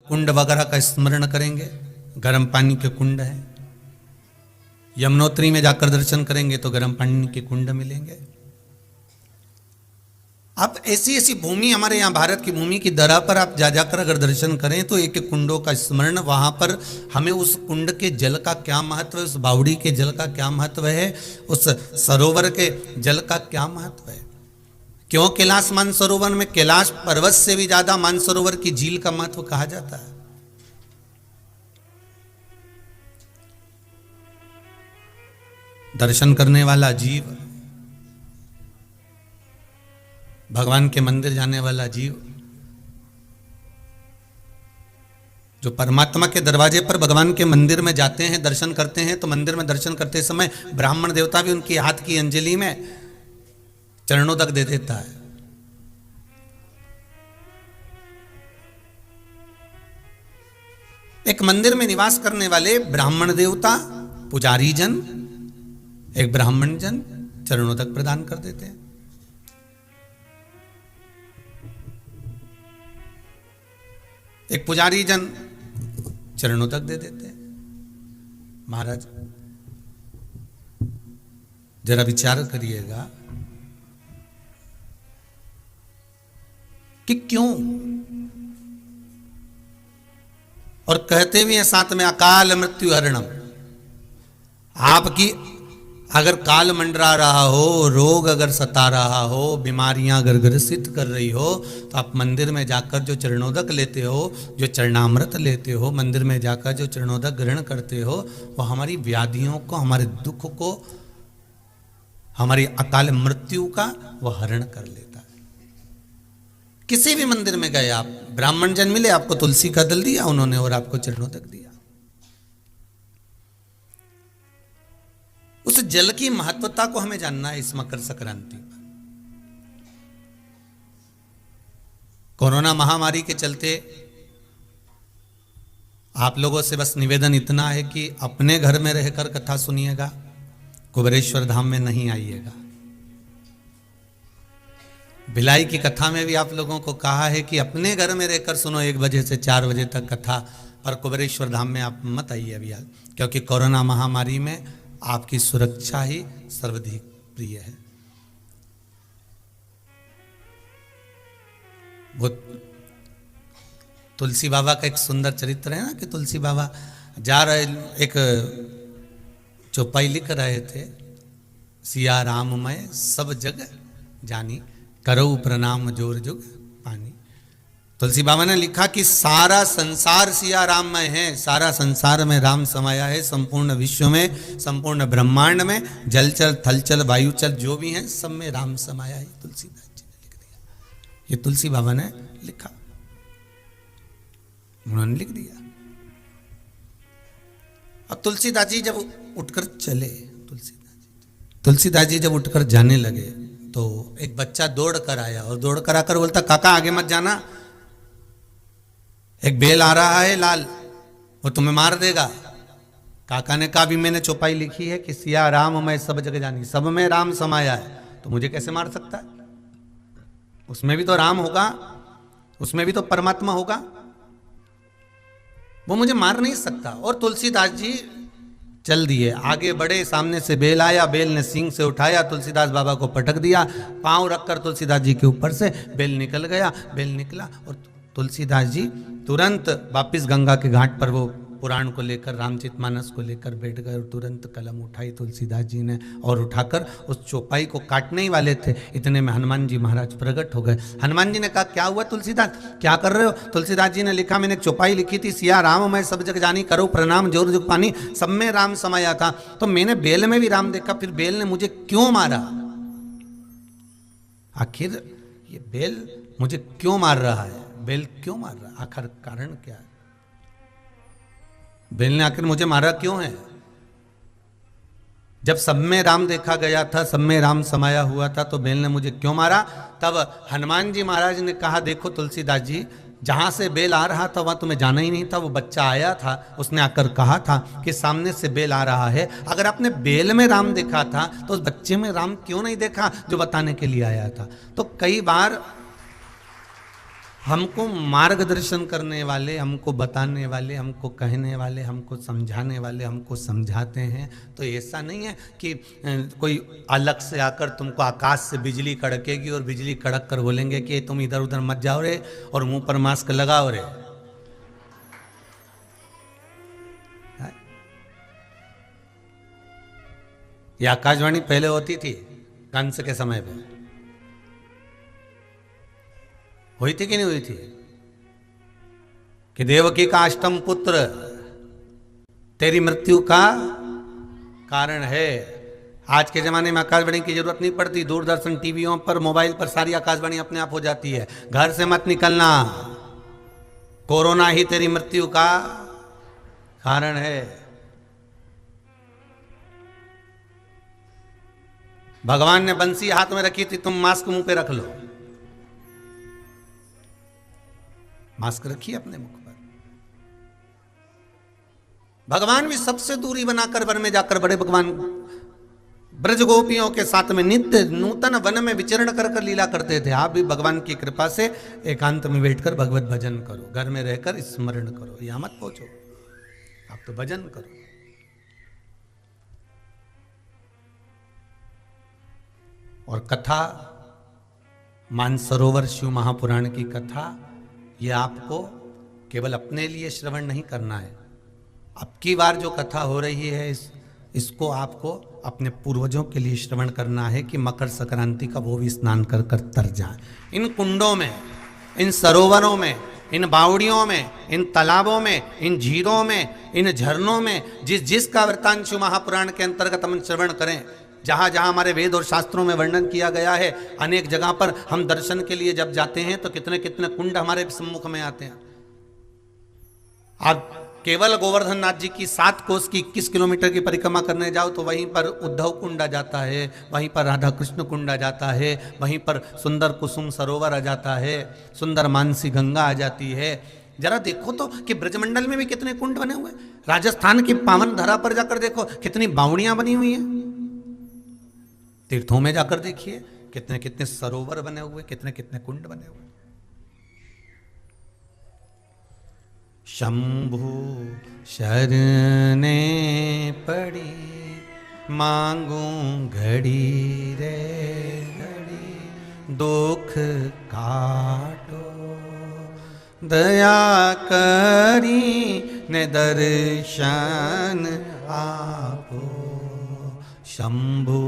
कुंड वगैरह का स्मरण करेंगे, गर्म पानी के कुंड हैं। यमुनोत्री में जाकर दर्शन करेंगे तो गर्म पानी के कुंड मिलेंगे। आप ऐसी ऐसी भूमि, हमारे यहाँ भारत की भूमि की धरा पर आप जा जाकर अगर दर्शन करें तो एक एक कुंडों का स्मरण, वहां पर हमें उस कुंड के जल का क्या महत्व है, उस बावड़ी के जल का क्या महत्व है, उस सरोवर के जल का क्या महत्व है। क्यों कैलाश मानसरोवर में कैलाश पर्वत से भी ज्यादा मानसरोवर की झील का महत्व कहा जाता है। दर्शन करने वाला जीव, भगवान के मंदिर जाने वाला जीव, जो परमात्मा के दरवाजे पर भगवान के मंदिर में जाते हैं, दर्शन करते हैं, तो मंदिर में दर्शन करते समय ब्राह्मण देवता भी उनकी हाथ की अंजलि में चरणों तक दे देता है। एक मंदिर में निवास करने वाले ब्राह्मण देवता, पुजारी जन, एक ब्राह्मण जन चरणों तक प्रदान कर देते हैं। एक पुजारी जन चरणों तक दे देते हैं। महाराज जरा विचार करिएगा कि क्यों, और कहते भी हैं साथ में अकाल मृत्यु हरणम। आपकी अगर काल मंडरा रहा हो, रोग अगर सता रहा हो, बीमारियां अगर ग्रसित कर रही हो, तो आप मंदिर में जाकर जो चरणोदक लेते हो, जो चरणामृत लेते हो, मंदिर में जाकर जो चरणोदक ग्रहण करते हो, वो हमारी व्याधियों को, हमारे दुख को, हमारी अकाल मृत्यु का वो हरण कर लेता है। किसी भी मंदिर में गए आप, ब्राह्मण जन मिले, आपको तुलसी का दल दिया उन्होंने और आपको चरणोदक दिया। उस जल की महत्वता को हमें जानना है। इस मकर संक्रांति पर कोरोना महामारी के चलते आप लोगों से बस निवेदन इतना है कि अपने घर में रहकर कथा सुनिएगा, कुबेरेश्वर धाम में नहीं आइएगा। भिलाई की कथा में भी आप लोगों को कहा है कि अपने घर में रहकर सुनो 1 बजे से 4 बजे तक कथा, और कुबेरेश्वर धाम में आप मत आइए अभी, क्योंकि कोरोना महामारी में आपकी सुरक्षा ही सर्वाधिक प्रिय है। वो तुलसी बाबा का एक सुंदर चरित्र है ना, कि तुलसी बाबा जा रहे, एक चौपाई लिख रहे थे, सिया राम मैं सब जग जानी, करऊ प्रणाम जोर जुग पानी। तुलसी बाबा ने लिखा कि सारा संसार सिया राम में है, सारा संसार में राम समाया है, संपूर्ण विश्व में, संपूर्ण ब्रह्मांड में, जलचल थलचल वायुचल जो भी हैं सब में राम समाया है। तुलसीदास जी ने लिख दिया, ये तुलसी बाबा ने लिखा, उन्होंने लिख दिया। अब तुलसीदास जी जब उठकर चले, तुलसीदास जी जब उठकर जाने लगे तो एक बच्चा दौड़ कर आया और दौड़ कर आकर बोलता, काका आगे मत जाना, एक बेल आ रहा है लाल, वो तुम्हें मार देगा। काका ने कहा, भी मैंने चौपाई लिखी है कि सिया राम मैं सब जगह जानी, सब में राम समाया है, तो मुझे कैसे मार सकता है? उसमें भी तो राम होगा, उसमें भी तो परमात्मा होगा, वो मुझे मार नहीं सकता। और तुलसीदास जी चल दिए, आगे बढ़े, सामने से बेल आया, बेल ने सींग से उठाया, तुलसीदास बाबा को पटक दिया, पांव रखकर तुलसीदास जी के ऊपर से बेल निकल गया, बेल निकला और तुलसीदास जी तुरंत वापिस गंगा के घाट पर वो पुराण को लेकर, रामचरितमानस को लेकर बैठ गए और तुरंत कलम उठाई तुलसीदास जी ने और उठाकर उस चौपाई को काटने ही वाले थे, इतने में हनुमान जी महाराज प्रकट हो गए। हनुमान जी ने कहा, क्या हुआ तुलसीदास, क्या कर रहे हो? तुलसीदास जी ने लिखा, मैंने एक चौपाई लिखी थी, सिया राम मैं सब जग जानी, करो प्रणाम जोर जुग पानी, सब में राम समाया था, तो मैंने बेल में भी राम देखा, फिर बेल ने मुझे क्यों मारा? आखिर ये बेल मुझे क्यों मार रहा है? बेल क्यों मार रहा है? आखिर कारण क्या है? बेल ने आखिर मुझे मारा क्यों है? जब सब में राम देखा गया था, सब में राम समाया हुआ था, तो बेल ने मुझे क्यों मारा? तब हनुमान जी महाराज ने कहा, देखो तुलसीदास जी, जहां से बेल आ रहा था वहां तुम्हें जाना ही नहीं था, वो बच्चा आया था, उसने आकर कहा था कि सामने से बेल आ रहा है, अगर आपने बेल में राम देखा था तो उस बच्चे में राम क्यों नहीं देखा जो बताने के लिए आया था? तो कई बार हमको मार्गदर्शन करने वाले, हमको बताने वाले, हमको कहने वाले, हमको समझाने वाले हमको समझाते हैं। तो ऐसा नहीं है कि कोई अलग से आकर तुमको आकाश से बिजली कड़केगी और बिजली कड़क कर बोलेंगे कि तुम इधर उधर मत जाओ रे और मुंह पर मास्क लगाओ रे। ये आकाशवाणी पहले होती थी कंस के समय पे, हुई थी कि नहीं हुई थी कि देवकी का अष्टम पुत्र तेरी मृत्यु का कारण है। आज के जमाने में आकाशवाणी की जरूरत नहीं पड़ती, दूरदर्शन टीवियों पर मोबाइल पर सारी आकाशवाणी अपने आप हो जाती है। घर से मत निकलना, कोरोना ही तेरी मृत्यु का कारण है। भगवान ने बंसी हाथ में रखी थी, तुम मास्क मुंह पे रख लो। मास्क रखिए अपने मुख पर। भगवान भी सबसे दूरी बनाकर वन में जाकर, बड़े भगवान ब्रज गोपियों के साथ में नित्य नूतन वन में विचरण कर कर लीला करते थे। आप भी भगवान की कृपा से एकांत में बैठकर भगवत भजन करो, घर में रहकर स्मरण करो, यहां मत पहुंचो, आप तो भजन करो। और कथा, मानसरोवर शिव महापुराण की कथा, ये आपको केवल अपने लिए श्रवण नहीं करना है। अब की बार जो कथा हो रही है इसको आपको अपने पूर्वजों के लिए श्रवण करना है कि मकर संक्रांति का वो भी स्नान कर कर तर जाए। इन कुंडों में, इन सरोवरों में, इन बावड़ियों में, इन तालाबों में, इन झीलों में, इन झरनों में जिसका वृत्तांत शिव महापुराण के अंतर्गत हम श्रवण करें, जहाँ जहाँ हमारे वेद और शास्त्रों में वर्णन किया गया है, अनेक जगह पर हम दर्शन के लिए जब जाते हैं तो कितने कितने कुंड हमारे सम्मुख में आते हैं। आप केवल गोवर्धन नाथ जी की 7 कोस की 21 किलोमीटर की परिक्रमा करने जाओ तो वहीं पर उद्धव कुंड आ जाता है, वहीं पर राधा कृष्ण कुंड आ जाता है, वहीं पर सुंदर कुसुम सरोवर आ जाता है, सुंदर मानसी गंगा आ जाती है। जरा देखो तो कि ब्रजमंडल में भी कितने कुंड बने हुए। राजस्थान की पावन धरा पर जाकर देखो कितनी बावड़ियां बनी हुई हैं। तीर्थों में जाकर देखिए कितने कितने सरोवर बने हुए, कितने कितने कुंड बने हुए। शंभु शरणे पड़ी मांगू घड़ी रे घड़ी, दुख काटो दया करी ने दर्शन आपो। शंभु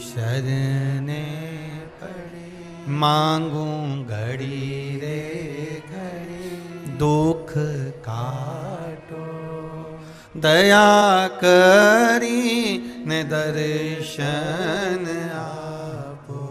शरणे पड़ी मांगू घड़ी रे घड़ी, दुख काटो दया करी ने दर्शन आपो।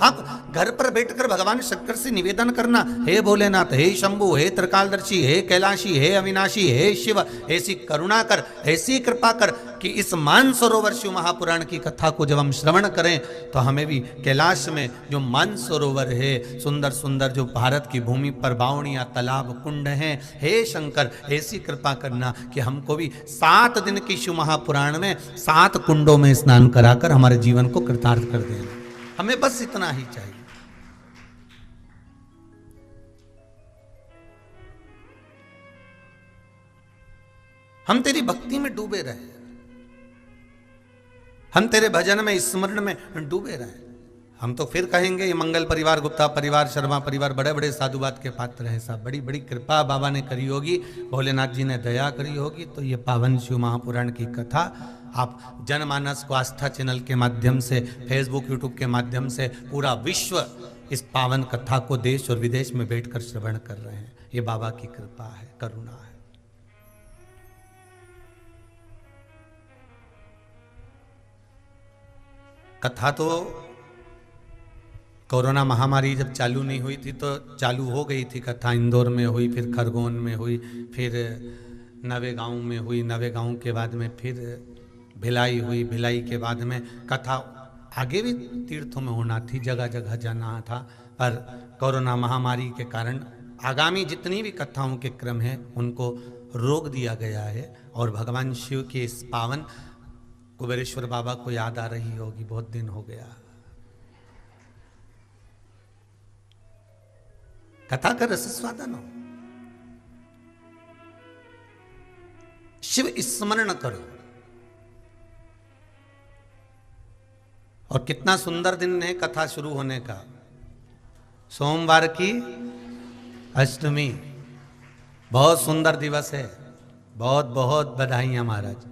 आप घर पर बैठकर भगवान शंकर से निवेदन करना, हे भोलेनाथ, हे शंभु, हे त्रिकालदर्शी, हे कैलाशी, हे अविनाशी, हे शिव, ऐसी करुणा कर, ऐसी कृपा कर कि इस मानसरोवर शिव महापुराण की कथा को जब हम श्रवण करें तो हमें भी कैलाश में जो मानसरोवर है, सुंदर सुंदर जो भारत की भूमि पर बावड़ियां, तालाब, कुंड हैं, हे शंकर ऐसी कृपा करना कि हमको भी 7 दिन की शिव महापुराण में 7 कुंडों में स्नान कराकर हमारे जीवन को कृतार्थ कर देना। हमें बस इतना ही चाहिए। हम तेरी भक्ति में डूबे रहे, हम तेरे भजन में, स्मरण में डूबे रहे। हम तो फिर कहेंगे ये मंगल परिवार, गुप्ता परिवार, शर्मा परिवार बड़े बड़े साधुवाद के पात्र हैं साहब। बड़ी बड़ी कृपा बाबा ने करी होगी, भोलेनाथ जी ने दया करी होगी। तो ये पावन शिव महापुराण की कथा आप जनमानस को आस्था चैनल के माध्यम से, फेसबुक यूट्यूब के माध्यम से पूरा विश्व इस पावन कथा को देश और विदेश में बैठकर श्रवण कर रहे हैं। ये बाबा की कृपा है, करुणा है। कथा तो कोरोना महामारी जब चालू नहीं हुई थी तो चालू हो गई थी कथा। इंदौर में हुई, फिर खरगोन में हुई, फिर नवेगांव में हुई, नवेगांव के बाद में फिर भिलाई हुई, भिलाई के बाद में कथा आगे भी तीर्थों में होना थी, जगह जगह जाना था। पर कोरोना महामारी के कारण आगामी जितनी भी कथाओं के क्रम हैं उनको रोक दिया गया है। और भगवान शिव के इस पावन कुबेरेश्वर बाबा को याद आ रही होगी, बहुत दिन हो गया। कथा का रसस्वादन हो, शिव स्मरण करो। और कितना सुंदर दिन है कथा शुरू होने का, सोमवार की अष्टमी, बहुत सुंदर दिवस है, बहुत बहुत बधाइयां महाराज।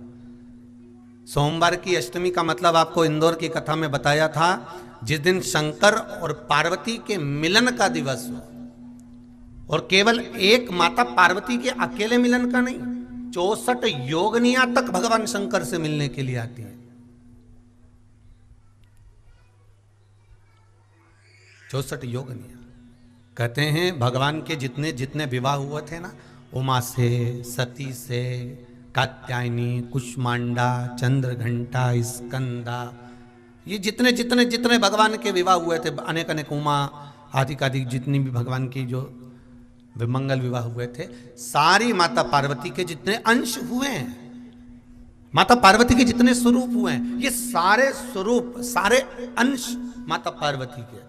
सोमवार की अष्टमी का मतलब आपको इंदौर की कथा में बताया था, जिस दिन शंकर और पार्वती के मिलन का दिवस हो, और केवल एक माता पार्वती के अकेले मिलन का नहीं, 64 योगनियां तक भगवान शंकर से मिलने के लिए आती हैं। 64 योगनियां। कहते हैं भगवान के जितने जितने विवाह हुए थे ना, उमा से, सती से, कात्यायनी, कुष्मांडा, चंद्रघंटा, स्कंदा, ये जितने जितने जितने भगवान के विवाह हुए थे, अनेक अनेक उमा आदि आदि जितनी भी भगवान की जो विमंगल विवाह हुए थे, सारी माता पार्वती के जितने अंश हुए हैं, माता पार्वती के जितने स्वरूप हुए हैं, ये सारे स्वरूप, सारे अंश माता पार्वती के।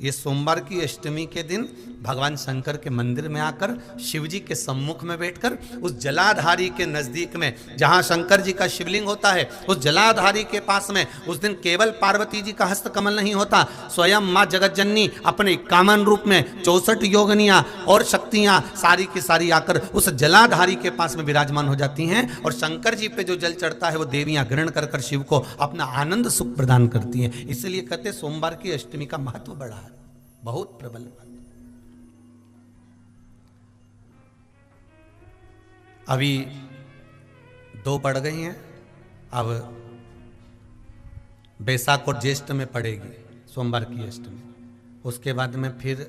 ये सोमवार की अष्टमी के दिन भगवान शंकर के मंदिर में आकर शिव जी के सम्मुख में बैठकर उस जलाधारी के नजदीक में, जहां शंकर जी का शिवलिंग होता है, उस जलाधारी के पास में उस दिन केवल पार्वती जी का हस्त कमल नहीं होता, स्वयं मां जगतजननी अपने कामन रूप में 64 योगनियां और शक्तियां सारी की सारी आकर उस जलाधारी के पास में विराजमान हो जाती हैं, और शंकर जी पे जो जल चढ़ता है वो देवियां ग्रहण कर कर शिव को अपना आनंद सुख प्रदान करती हैं। इसलिए कहते सोमवार की अष्टमी का महत्व बड़ा है, बहुत प्रबल बात। अभी 2 पड़ गई हैं, अब बैसाख और ज्येष्ठ में पड़ेगी सोमवार की अष्टमी, उसके बाद में फिर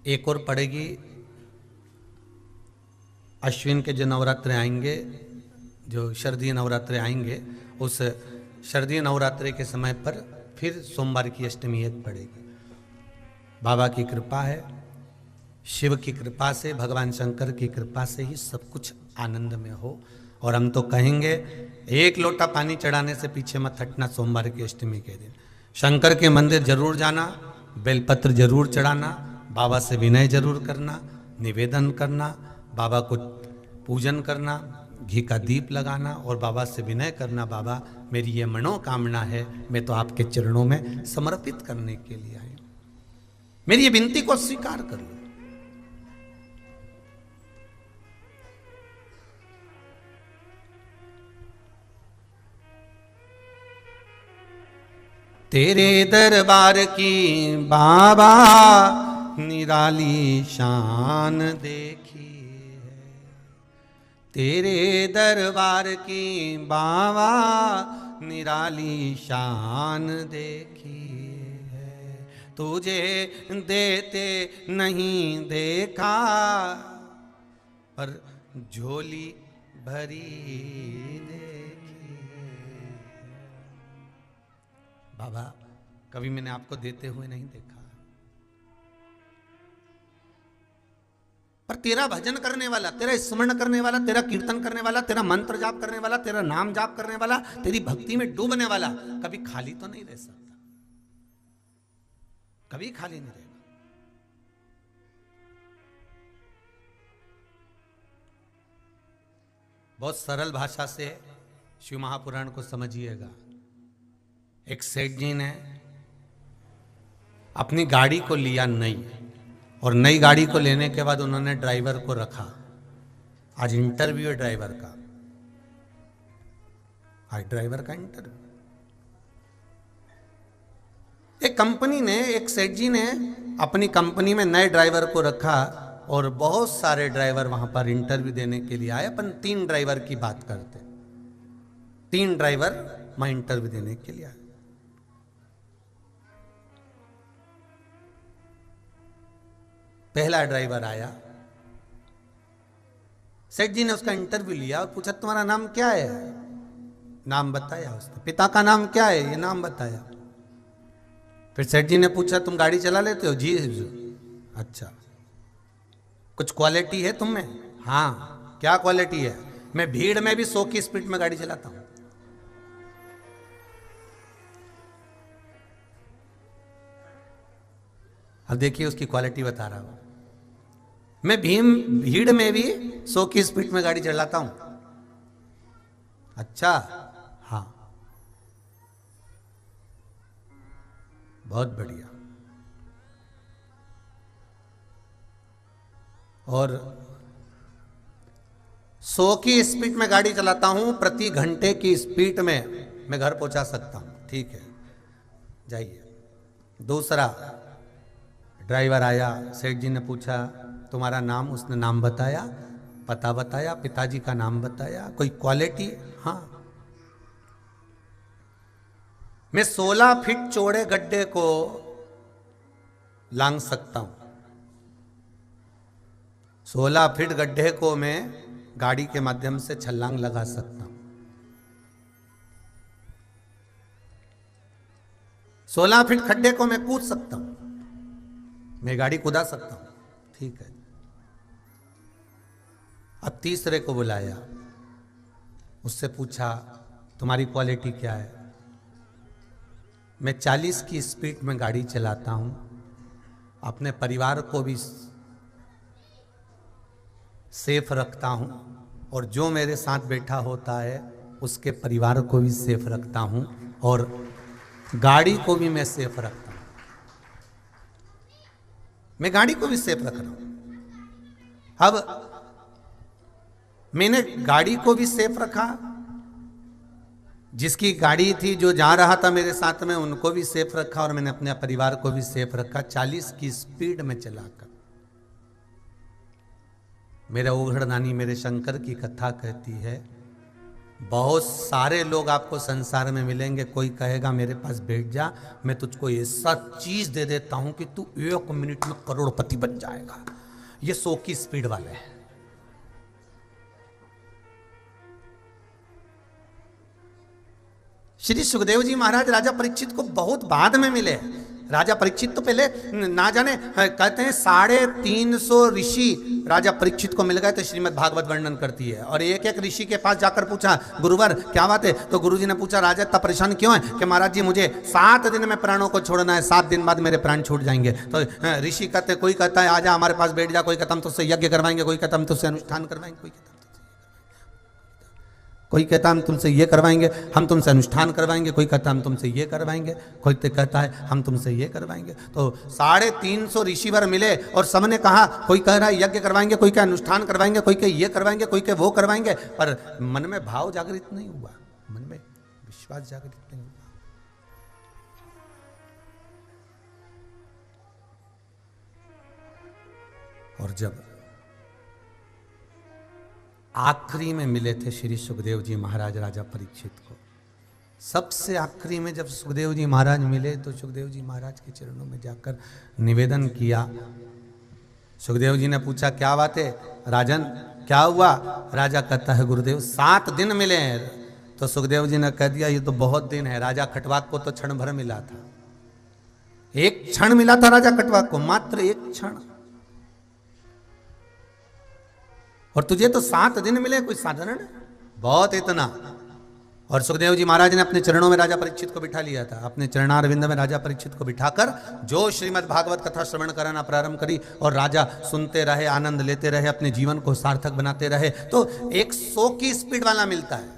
एक और पड़ेगी, अश्विन के जो नवरात्रे आएंगे, जो शरदीय नवरात्रे आएंगे, उस शरदीय नवरात्रे के समय पर फिर सोमवार की अष्टमी एक पड़ेगी। बाबा की कृपा है, शिव की कृपा से, भगवान शंकर की कृपा से ही सब कुछ आनंद में हो। और हम तो कहेंगे एक लोटा पानी चढ़ाने से पीछे मत हटना सोमवार की अष्टमी के दिन। शंकर के मंदिर जरूर जाना, बेलपत्र जरूर चढ़ाना, बाबा से विनय जरूर करना, निवेदन करना, बाबा को पूजन करना, घी का दीप लगाना और बाबा से विनय करना, बाबा मेरी ये मनोकामना है, मैं तो आपके चरणों में समर्पित करने के लिए आई, मेरी ये विनती को स्वीकार कर लो। तेरे दरबार की बाबा निराली शान देखी है, तेरे दरबार की बाबा निराली शान देखी है, तुझे देते नहीं देखा पर झोली भरी देखी है। बाबा कभी मैंने आपको देते हुए नहीं देखा, पर तेरा भजन करने वाला, तेरा स्मरण करने वाला, तेरा कीर्तन करने वाला, तेरा मंत्र जाप करने वाला, तेरा नाम जाप करने वाला, तेरी भक्ति में डूबने वाला कभी खाली तो नहीं रह सकता, कभी खाली नहीं रहेगा। बहुत सरल भाषा से शिव महापुराण को समझिएगा। एक सेठ जी ने अपनी गाड़ी को लिया नई, और नई गाड़ी को लेने के बाद उन्होंने ड्राइवर को रखा। आज इंटरव्यू है ड्राइवर का, आज ड्राइवर का इंटरव्यू। एक कंपनी ने, एक सेठ जी ने अपनी कंपनी में नए ड्राइवर को रखा और बहुत सारे ड्राइवर वहां पर इंटरव्यू देने के लिए आए। अपन 3 ड्राइवर की बात करते, 3 ड्राइवर वहां इंटरव्यू देने के लिए आए। पहला ड्राइवर आया, सेठ जी ने उसका इंटरव्यू लिया और पूछा तुम्हारा नाम क्या है? नाम बताया उसने। पिता का नाम क्या है? ये नाम बताया। फिर सेठ जी ने पूछा तुम गाड़ी चला लेते हो? जी। अच्छा, कुछ क्वालिटी है तुम में? हाँ। क्या क्वालिटी है? मैं भीड़ में भी 100 की स्पीड में गाड़ी चलाता हूं। अब देखिए उसकी क्वालिटी बता रहा हूं। मैं भीड़ में भी 100 की स्पीड में गाड़ी चलाता हूं। अच्छा, हाँ, बहुत बढ़िया। और 100 की स्पीड में गाड़ी चलाता हूं, प्रति घंटे की स्पीड में मैं घर पहुंचा सकता हूं। ठीक है, जाइए। दूसरा, ड्राइवर आया, सेठ जी ने पूछा तुम्हारा नाम, उसने नाम बताया, पता बताया, पिताजी का नाम बताया, कोई क्वालिटी, हाँ। मैं 16 फीट चौड़े गड्ढे को लांग सकता हूं। 16 फीट गड्ढे को मैं गाड़ी के माध्यम से छलांग लगा सकता हूं। 16 फीट खड्डे को मैं कूद सकता हूं, मैं गाड़ी कूदा सकता हूं। ठीक है। अब तीसरे को बुलाया, उससे पूछा तुम्हारी क्वालिटी क्या है? मैं 40 की स्पीड में गाड़ी चलाता हूं, अपने परिवार को भी सेफ रखता हूं, और जो मेरे साथ बैठा होता है उसके परिवार को भी सेफ रखता हूं, और गाड़ी को भी मैं सेफ रखता हूं। मैं गाड़ी को भी सेफ रख रहा हूं। अब मैंने गाड़ी को भी सेफ रखा, जिसकी गाड़ी थी जो जा रहा था मेरे साथ में उनको भी सेफ रखा, और मैंने अपने परिवार को भी सेफ रखा 40 की स्पीड में चलाकर। मेरा ओघड़दानी मेरे शंकर की कथा कहती है, बहुत सारे लोग आपको संसार में मिलेंगे, कोई कहेगा मेरे पास बैठ जा, मैं तुझको ऐसा चीज दे देता हूं कि तू 1 मिनट में करोड़पति बन जाएगा। ये 100 की स्पीड वाले हैं। श्री सुखदेव जी महाराज राजा परीक्षित को बहुत बाद में मिले। राजा परीक्षित तो पहले ना जाने, कहते हैं 350 ऋषि राजा परीक्षित को मिल गए थे, श्रीमद् भागवत वर्णन करती है। और एक एक ऋषि के पास जाकर पूछा, गुरुवर क्या बात है? तो गुरुजी ने पूछा, राजा इतना परेशान क्यों है? कि महाराज जी मुझे 7 दिन में प्राणों को छोड़ना है, 7 दिन बाद मेरे प्राण छूट जाएंगे। तो ऋषि कहते, कोई कहता है आजा हमारे पास बैठ जा, कोई कहता हम तुझसे यज्ञ करवाएंगे, कोई कहता हम तुझसे अनुष्ठान करवाएंगे, कोई कहता हम तुमसे ये करवाएंगे, हम तुमसे अनुष्ठान करवाएंगे, कोई कहता हम तुमसे ये करवाएंगे, कोई कहता है हम तुमसे ये करवाएंगे। तो 350 ऋषिवर मिले और सबने कहा, कोई कह रहा है यज्ञ करवाएंगे, कोई कह अनुष्ठान करवाएंगे, कोई कह ये करवाएंगे, कोई कह वो करवाएंगे, पर मन में भाव जागृत नहीं हुआ, मन में विश्वास जागृत नहीं हुआ। और जब आखिरी में मिले थे श्री सुखदेव जी महाराज राजा परीक्षित को, सबसे आखिरी में जब सुखदेव जी महाराज मिले तो सुखदेव जी महाराज के चरणों में जाकर निवेदन किया। सुखदेव जी ने पूछा क्या बात है राजन, क्या हुआ? राजा कहता है गुरुदेव 7 दिन मिले हैं। तो सुखदेव जी ने कह दिया ये तो बहुत दिन है। राजा खटवाक को तो क्षण भर मिला था, 1 क्षण मिला था राजा खटवाक को, मात्र 1 क्षण, और तुझे तो 7 दिन मिले, कोई साधारण बहुत इतना। और सुखदेव जी महाराज ने अपने चरणों में राजा परीक्षित को बिठा लिया था, अपने चरणारविंद में राजा परीक्षित को बिठाकर जो श्रीमद् भागवत कथा श्रवण कराना प्रारंभ करी, और राजा सुनते रहे, आनंद लेते रहे, अपने जीवन को सार्थक बनाते रहे। तो 100 की स्पीड वाला मिलता है,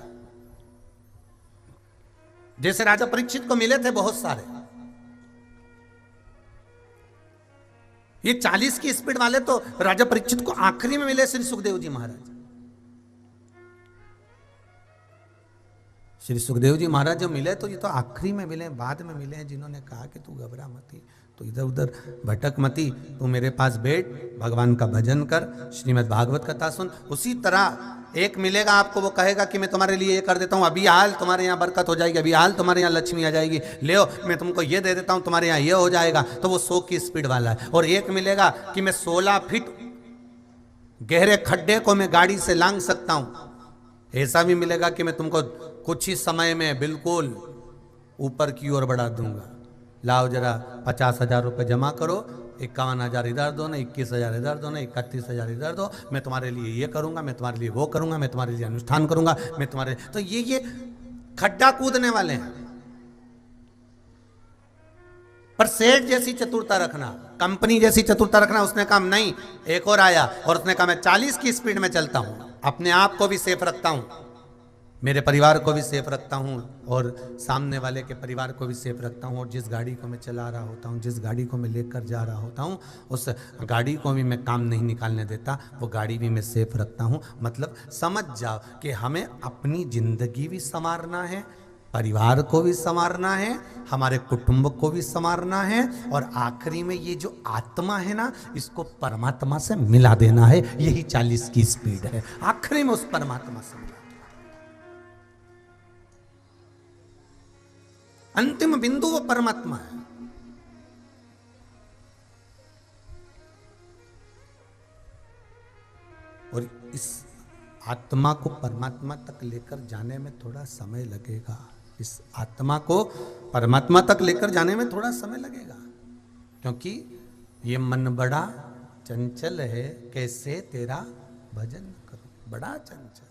जैसे राजा परीक्षित को मिले थे बहुत सारे। ये 40 की स्पीड वाले तो राजा परीक्षित को आखिरी में मिले श्री सुखदेव जी महाराज। श्री सुखदेव जी महाराज जो मिले तो ये तो आखिरी में मिले, बाद में मिले हैं, जिन्होंने कहा कि तू घबरा मती, तो इधर उधर भटक मती, तू मेरे पास बैठ, भगवान का भजन कर, श्रीमद् भागवत कथा सुन। उसी तरह एक मिलेगा आपको, वो कहेगा कि मैं तुम्हारे लिए ये कर देता हूँ, अभी हाल तुम्हारे यहाँ बरकत हो जाएगी, अभी हाल तुम्हारे यहाँ लक्ष्मी आ जाएगी, ले मैं तुमको ये दे देता हूँ, तुम्हारे यहाँ ये हो जाएगा। तो वो 100 की स्पीड वाला है। और एक मिलेगा कि मैं 16 फीट गहरे खड्डे को मैं गाड़ी से लांग सकता हूँ। ऐसा भी मिलेगा कि मैं तुमको कुछ ही समय में बिल्कुल ऊपर की ओर बढ़ा दूंगा, लाओ जरा 50,000 रुपये जमा करो, 51,000 इधर दो ना, 21,000 इधर दो ना, 31,000 इधर दो, मैं तुम्हारे लिए ये करूंगा, मैं तुम्हारे लिए वो करूंगा, मैं तुम्हारे लिए अनुष्ठान करूंगा, मैं तुम्हारे। तो ये खड्डा कूदने वाले हैं। पर सेठ जैसी चतुरता रखना, कंपनी जैसी चतुरता रखना। उसने कहा नहीं, एक और आया और उसने कहा मैं 40 की स्पीड में चलता हूं, अपने आप को भी सेफ रखता हूं, मेरे परिवार को भी सेफ रखता हूं और सामने वाले के परिवार को भी सेफ रखता हूं। और जिस गाड़ी को मैं चला रहा होता हूं, जिस गाड़ी को मैं लेकर जा रहा होता हूं, उस गाड़ी को भी मैं काम नहीं निकालने देता, वो गाड़ी भी मैं सेफ रखता हूं। मतलब समझ जाओ कि हमें अपनी जिंदगी भी संवारना है, परिवार को भी संवारना है, हमारे कुटुंब को भी संवारना है, और आखिरी में ये जो आत्मा है ना, इसको परमात्मा से मिला देना है। यही 40 की स्पीड है, आखिरी में उस परमात्मा से मिला। अंतिम बिंदु वो परमात्मा है। और इस आत्मा को परमात्मा तक लेकर जाने में थोड़ा समय लगेगा। इस आत्मा को परमात्मा तक लेकर जाने में थोड़ा समय लगेगा, क्योंकि ये मन बड़ा चंचल है, कैसे तेरा भजन करूं, बड़ा चंचल।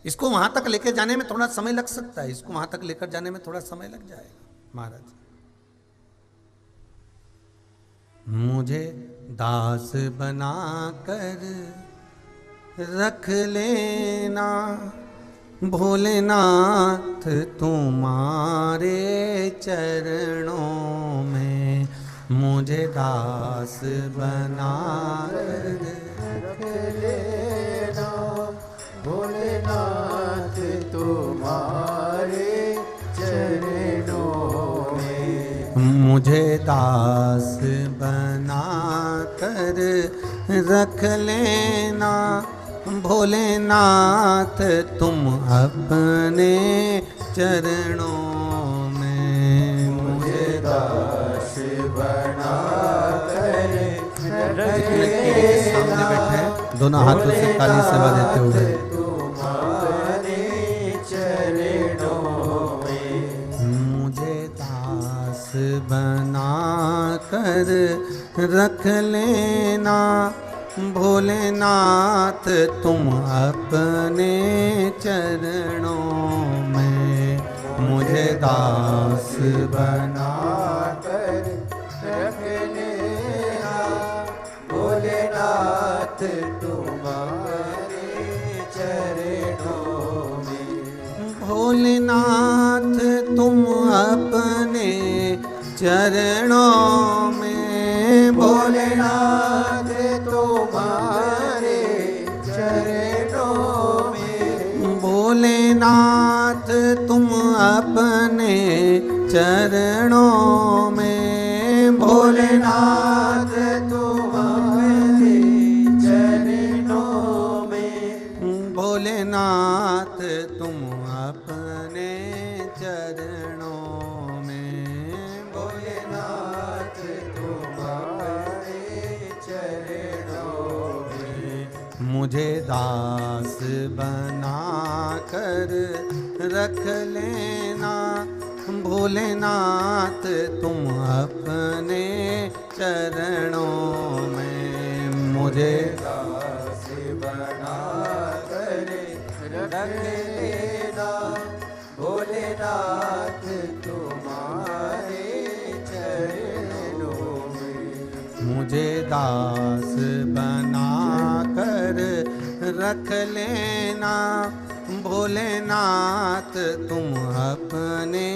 इसको वहां तक लेकर जाने में थोड़ा समय लग सकता है, इसको वहां तक लेकर जाने में थोड़ा समय लग जाएगा। महाराज, मुझे दास बना कर रख लेना भोलेनाथ तुम्हारे चरणों में, मुझे दास बना कर रख लेना भोलेनाथ तुम्हारे चरणों में, मुझे दास बना कर रख लेना भोलेनाथ तुम अपने चरणों में, मुझे दास बना कर रख लेना। सामने बैठे हैं, दोनों हाथों से ताली सेवा देते हुए, तुम्हारे चरणों में, मुझे दास बना कर रख लेना भोलेनाथ तुम अपने चरणों में, मुझे दास बना कर रख लेना भोलेनाथ तुम्हारे चरणों में, भोलेनाथ तुम अपने चरणों में, भोलेनाथ तुम्हारे चरणों में, भोलेनाथ तुम अपने चरणों में, भोलेनाथ तुम्हारे चरणों में, भोलेनाथ तुम अपने चरणों में, भोलेनाथ तुम्हारे चरणों में, मुझे दास बना कर रख लेना भोलेनाथ तुम अपने चरणों में, मुझे दास बना कर रख लेना भोलेनाथ तुम्हारे चरणों में, मुझे दास बना कर रख लेना भोलेनाथ तुम अपने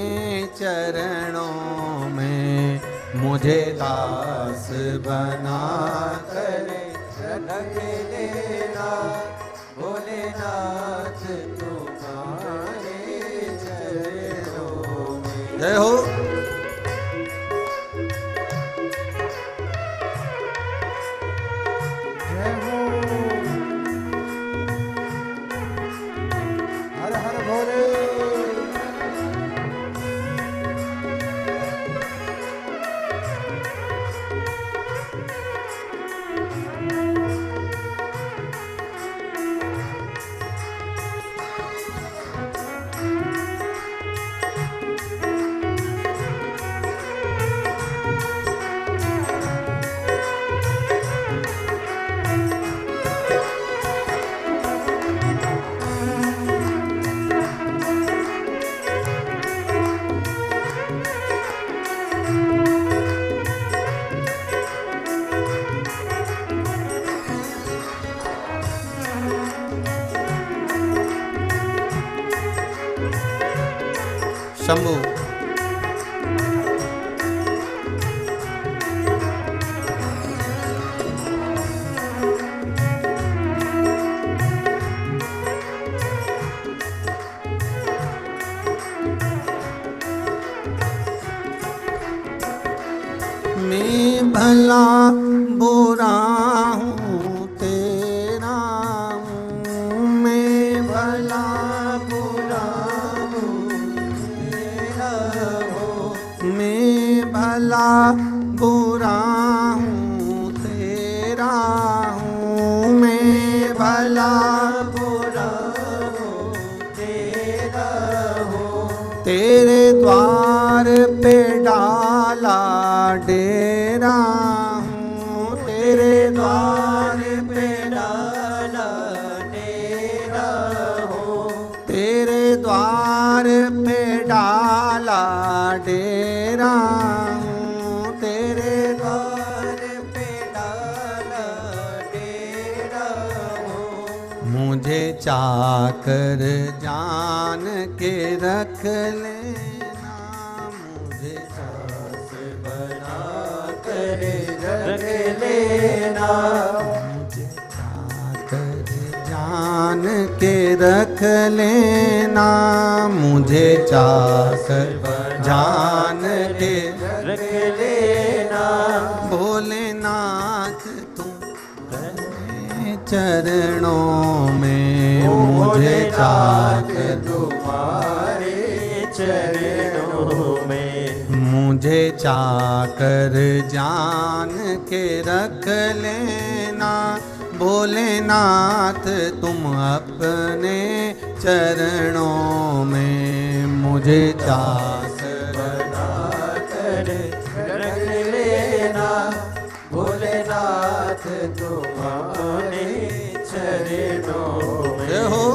चरणों में, मुझे दास बना कर रख लेना भोलेनाथ तुम्हारे चरणों में। जय हो। शंभू। मैं भला बुरा हूँ तेरा हूँ, मैं भला बुरा हूँ तेरा हूँ, मैं भला बुरा हूँ तेरा हूँ, मैं भला बुरा हूँ तेरा हूँ। तेरे द्वार पे डाला डेरा हूँ, तेरे द्वार पे डाला डेरा हूँ, तेरे द्वार पे डाला डेरा हूँ, तेरे द्वार पे डाला डेरा हूँ। मुझे चाकर जान के रख लेना, मुझे रख लेना, मुझे चाकर जान के रख लेना, मुझे चाकर जान के रख लेना। भोलेनाथ तुम्हारे चरणों में, मुझे चाकर तुम्हारे चरणों में, मुझे चाकर जान के रख लेना। भोलेनाथ तुम अपने चरणों में, मुझे चाकर बनाकर रख लेना। भोलेनाथ तुम अपने चरणों में हो।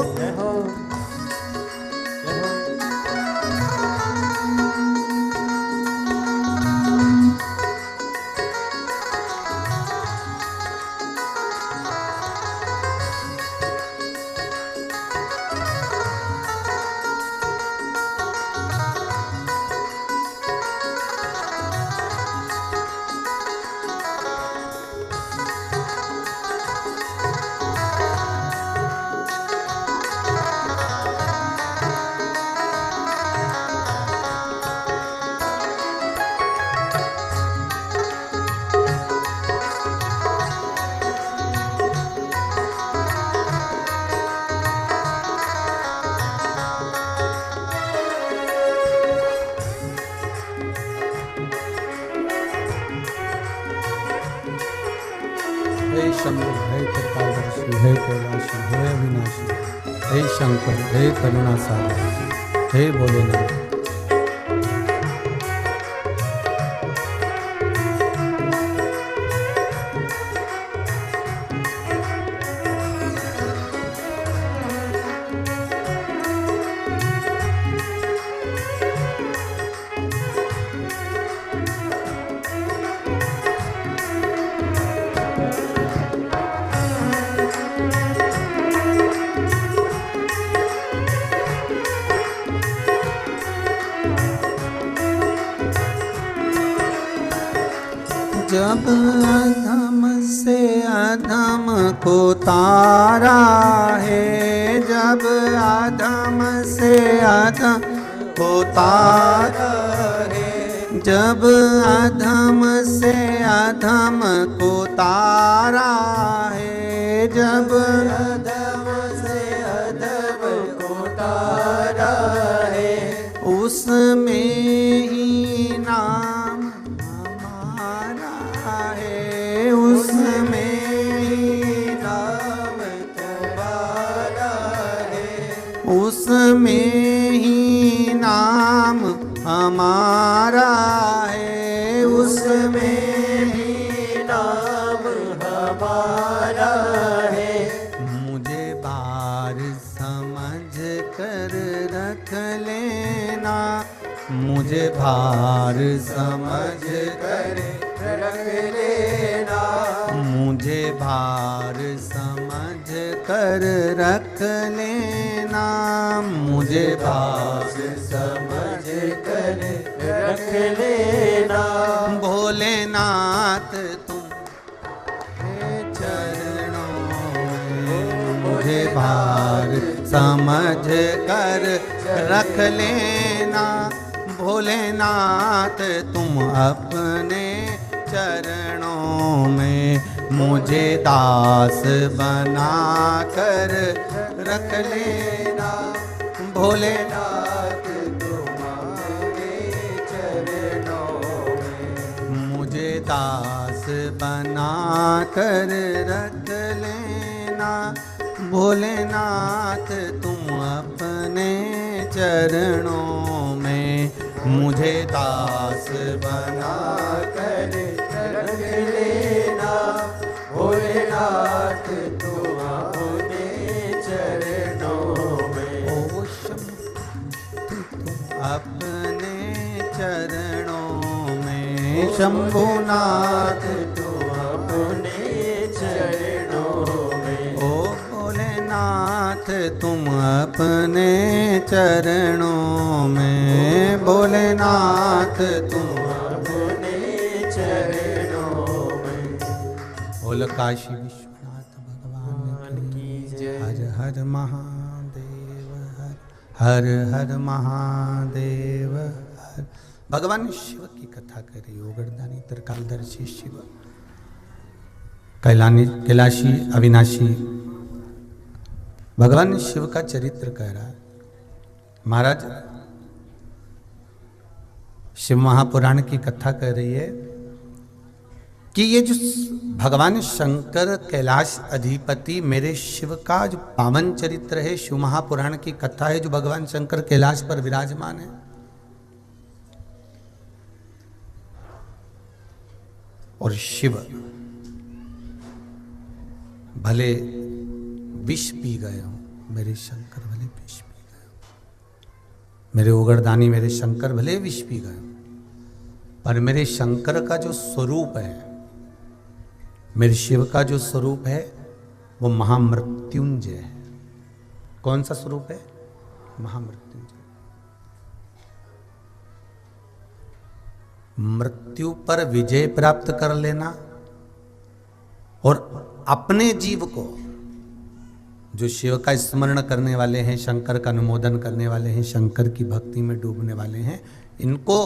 हे शंभु, हे कृपादर्शी, हे कैलाशी, हे अविनाशी, हे शंकर, हे करुणा सागर, हे भोलेनाथ। जब अधम से अधम को तारा है, जब अधम से अधम को तारा है, जब अधम से अधम को तारा है, जब अधम से अधम को तारा है, उसमें ही नाम उसमें ही नाम तुम्हारा है, उसमें ही नाम हमारा है, उसमें ही नाम हमारा है। मुझे बार समझ कर रख लेना, मुझे भार समझ कर रख लेना, मुझे भार समझ कर रख लेना, मुझे भार समझ कर रख लेना। भोलेनाथ तुम चरणों में मुझे भार समझ कर रख लेना। भोलेनाथ तुम अपने चरणों में मुझे दास बना कर रख लेना। भोलेनाथ तुम्हारे चरणों में मुझे दास बना कर रख लेना। भोलेनाथ तुम अपने चरणों में मुझे दास बना कर रख लेना। भोलेनाथ तुम अपने चरणों में ओ अपने चरणों में शंभुनाथ तुम अपने चरणों में। ओ भोलेनाथ तुम अपने चरणों में। भोलेनाथ तुम अपने चरणों में। बोल काशी विश्वनाथ भगवान की जय। हर हर महादेव हर हर महादेव हर। भगवान शिव की कथा करे योगदानी त्रिकालदर्शी शिव कैलाशी अविनाशी भगवान शिव का चरित्र कह रहा है। महाराज शिव महापुराण की कथा कह रही है कि ये जो भगवान शंकर कैलाश अधिपति मेरे शिव का जो पावन चरित्र है, शिव महापुराण की कथा है, जो भगवान शंकर कैलाश पर विराजमान है और शिव भले विष पी गए हो, मेरे शंकर भले विष पी गए हो, मेरे उगरदानी मेरे शंकर भले विष पी गए हो, पर मेरे शंकर का जो स्वरूप है, मेरे शिव का जो स्वरूप है वो महामृत्युंजय है। कौन सा स्वरूप है? महामृत्युंजय। मृत्यु पर विजय प्राप्त कर लेना और अपने जीव को, जो शिव का स्मरण करने वाले हैं, शंकर का अनुमोदन करने वाले हैं, शंकर की भक्ति में डूबने वाले हैं, इनको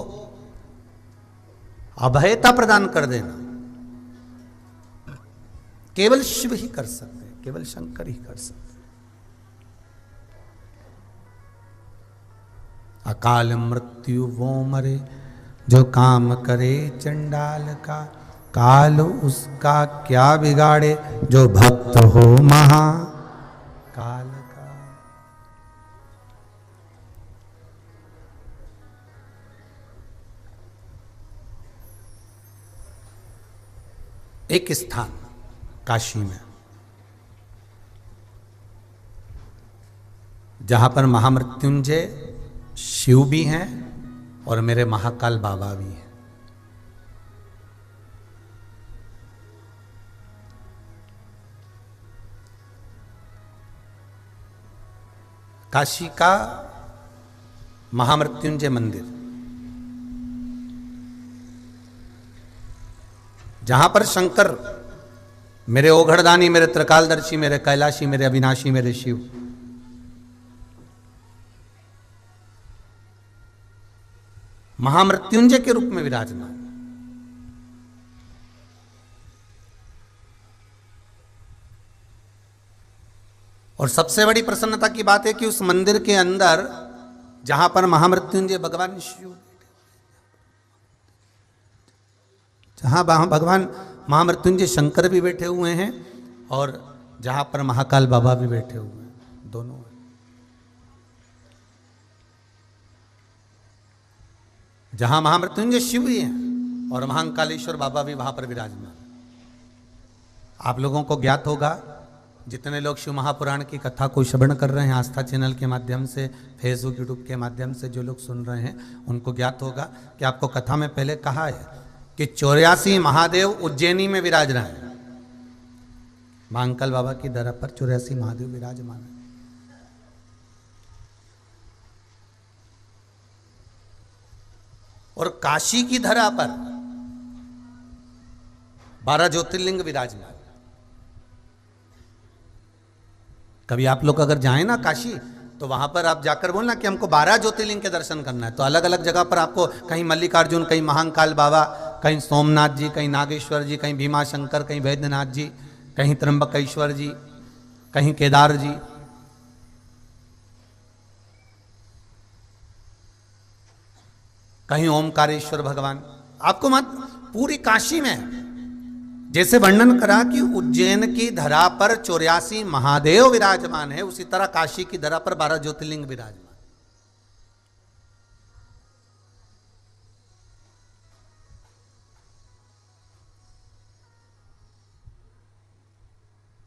अभयता प्रदान कर देना केवल शिव ही कर सकते हैं, केवल शंकर ही कर सकते हैं। अकाल मृत्यु वो मरे जो काम करे चंडाल का, काल उसका क्या बिगाड़े जो भक्त हो महा काल का। एक स्थान काशी में जहां पर महामृत्युंजय शिव भी हैं और मेरे महाकाल बाबा भी हैं। काशी का महामृत्युंजय मंदिर, जहां पर शंकर मेरे ओघड़दानी, मेरे त्रिकालदर्शी, मेरे कैलाशी, मेरे अविनाशी, मेरे शिव महामृत्युंजय के रूप में विराजमान। और सबसे बड़ी प्रसन्नता की बात है कि उस मंदिर के अंदर जहां पर महामृत्युंजय भगवान शिव, जहां भगवान महामृत्युंजय शंकर भी बैठे हुए हैं और जहां पर महाकाल बाबा भी बैठे हुए हैं, दोनों हैं। जहां महामृत्युंजय शिव भी हैं और महाकालेश्वर बाबा भी वहां पर विराजमान। आप लोगों को ज्ञात होगा, जितने लोग शिव महापुराण की कथा को श्रवण कर रहे हैं आस्था चैनल के माध्यम से, फेसबुक यूट्यूब के माध्यम से जो लोग सुन रहे हैं, उनको ज्ञात होगा कि आपको कथा में पहले कहा है कि 84 महादेव उज्जैनी में विराज रहे हैं। महाकाल बाबा की दर पर 84 महादेव विराजमान है। और काशी की धरा पर 12 ज्योतिर्लिंग विराजमान। कभी आप लोग अगर जाएं ना काशी, तो वहां पर आप जाकर बोलना कि हमको 12 ज्योतिर्लिंग के दर्शन करना है, तो अलग अलग जगह पर आपको कहीं मल्लिकार्जुन, कहीं महाकाल बाबा, कहीं सोमनाथ जी, कहीं नागेश्वर जी, कहीं भीमाशंकर, कहीं वैद्यनाथ जी, कहीं त्र्यंबकेश्वर जी, कहीं केदार जी। कहीं ओमकारेश्वर भगवान। आपको मत पूरी काशी में जैसे वर्णन करा कि उज्जैन की धरा पर 84 महादेव विराजमान है, उसी तरह काशी की धरा पर 12 ज्योतिर्लिंग विराजमान।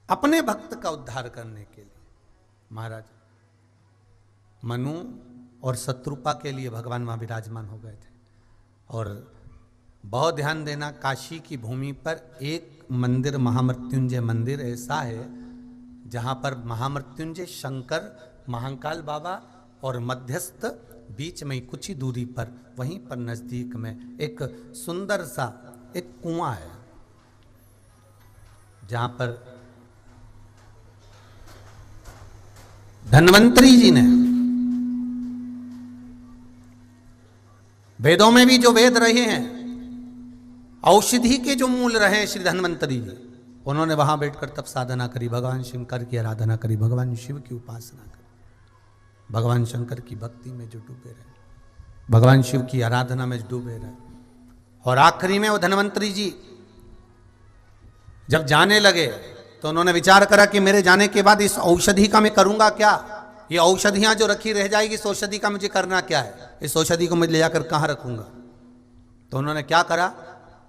अपने भक्त का उद्धार करने के लिए महाराज मनु और शत्रुपा के लिए भगवान वहां विराजमान हो गए थे। और बहुत ध्यान देना, काशी की भूमि पर एक मंदिर, महामृत्युंजय मंदिर ऐसा है जहां पर महामृत्युंजय शंकर, महाकाल बाबा और मध्यस्थ बीच में ही कुछ ही दूरी पर, वहीं पर नजदीक में एक सुंदर सा एक कुआं है, जहां पर धन्वंतरी जी ने, वेदों में भी जो वेद रहे हैं, औषधि के जो मूल रहे श्री धन्वंतरी जी, उन्होंने वहां बैठकर तब साधना करी, भगवान शंकर की आराधना करी, भगवान शिव की उपासना करी, भगवान शंकर की भक्ति में जो डूबे रहे, भगवान शिव की आराधना में डूबे रहे। और आखिरी में वो धन्वंतरी जी जब जाने लगे तो उन्होंने विचार करा कि मेरे जाने के बाद इस औषधि का मैं करूंगा क्या, ये औषधियां जो रखी रह जाएगी, इस औषधि का मुझे करना क्या है, इस औषधि को मैं ले जाकर कहां रखूंगा। तो उन्होंने क्या करा,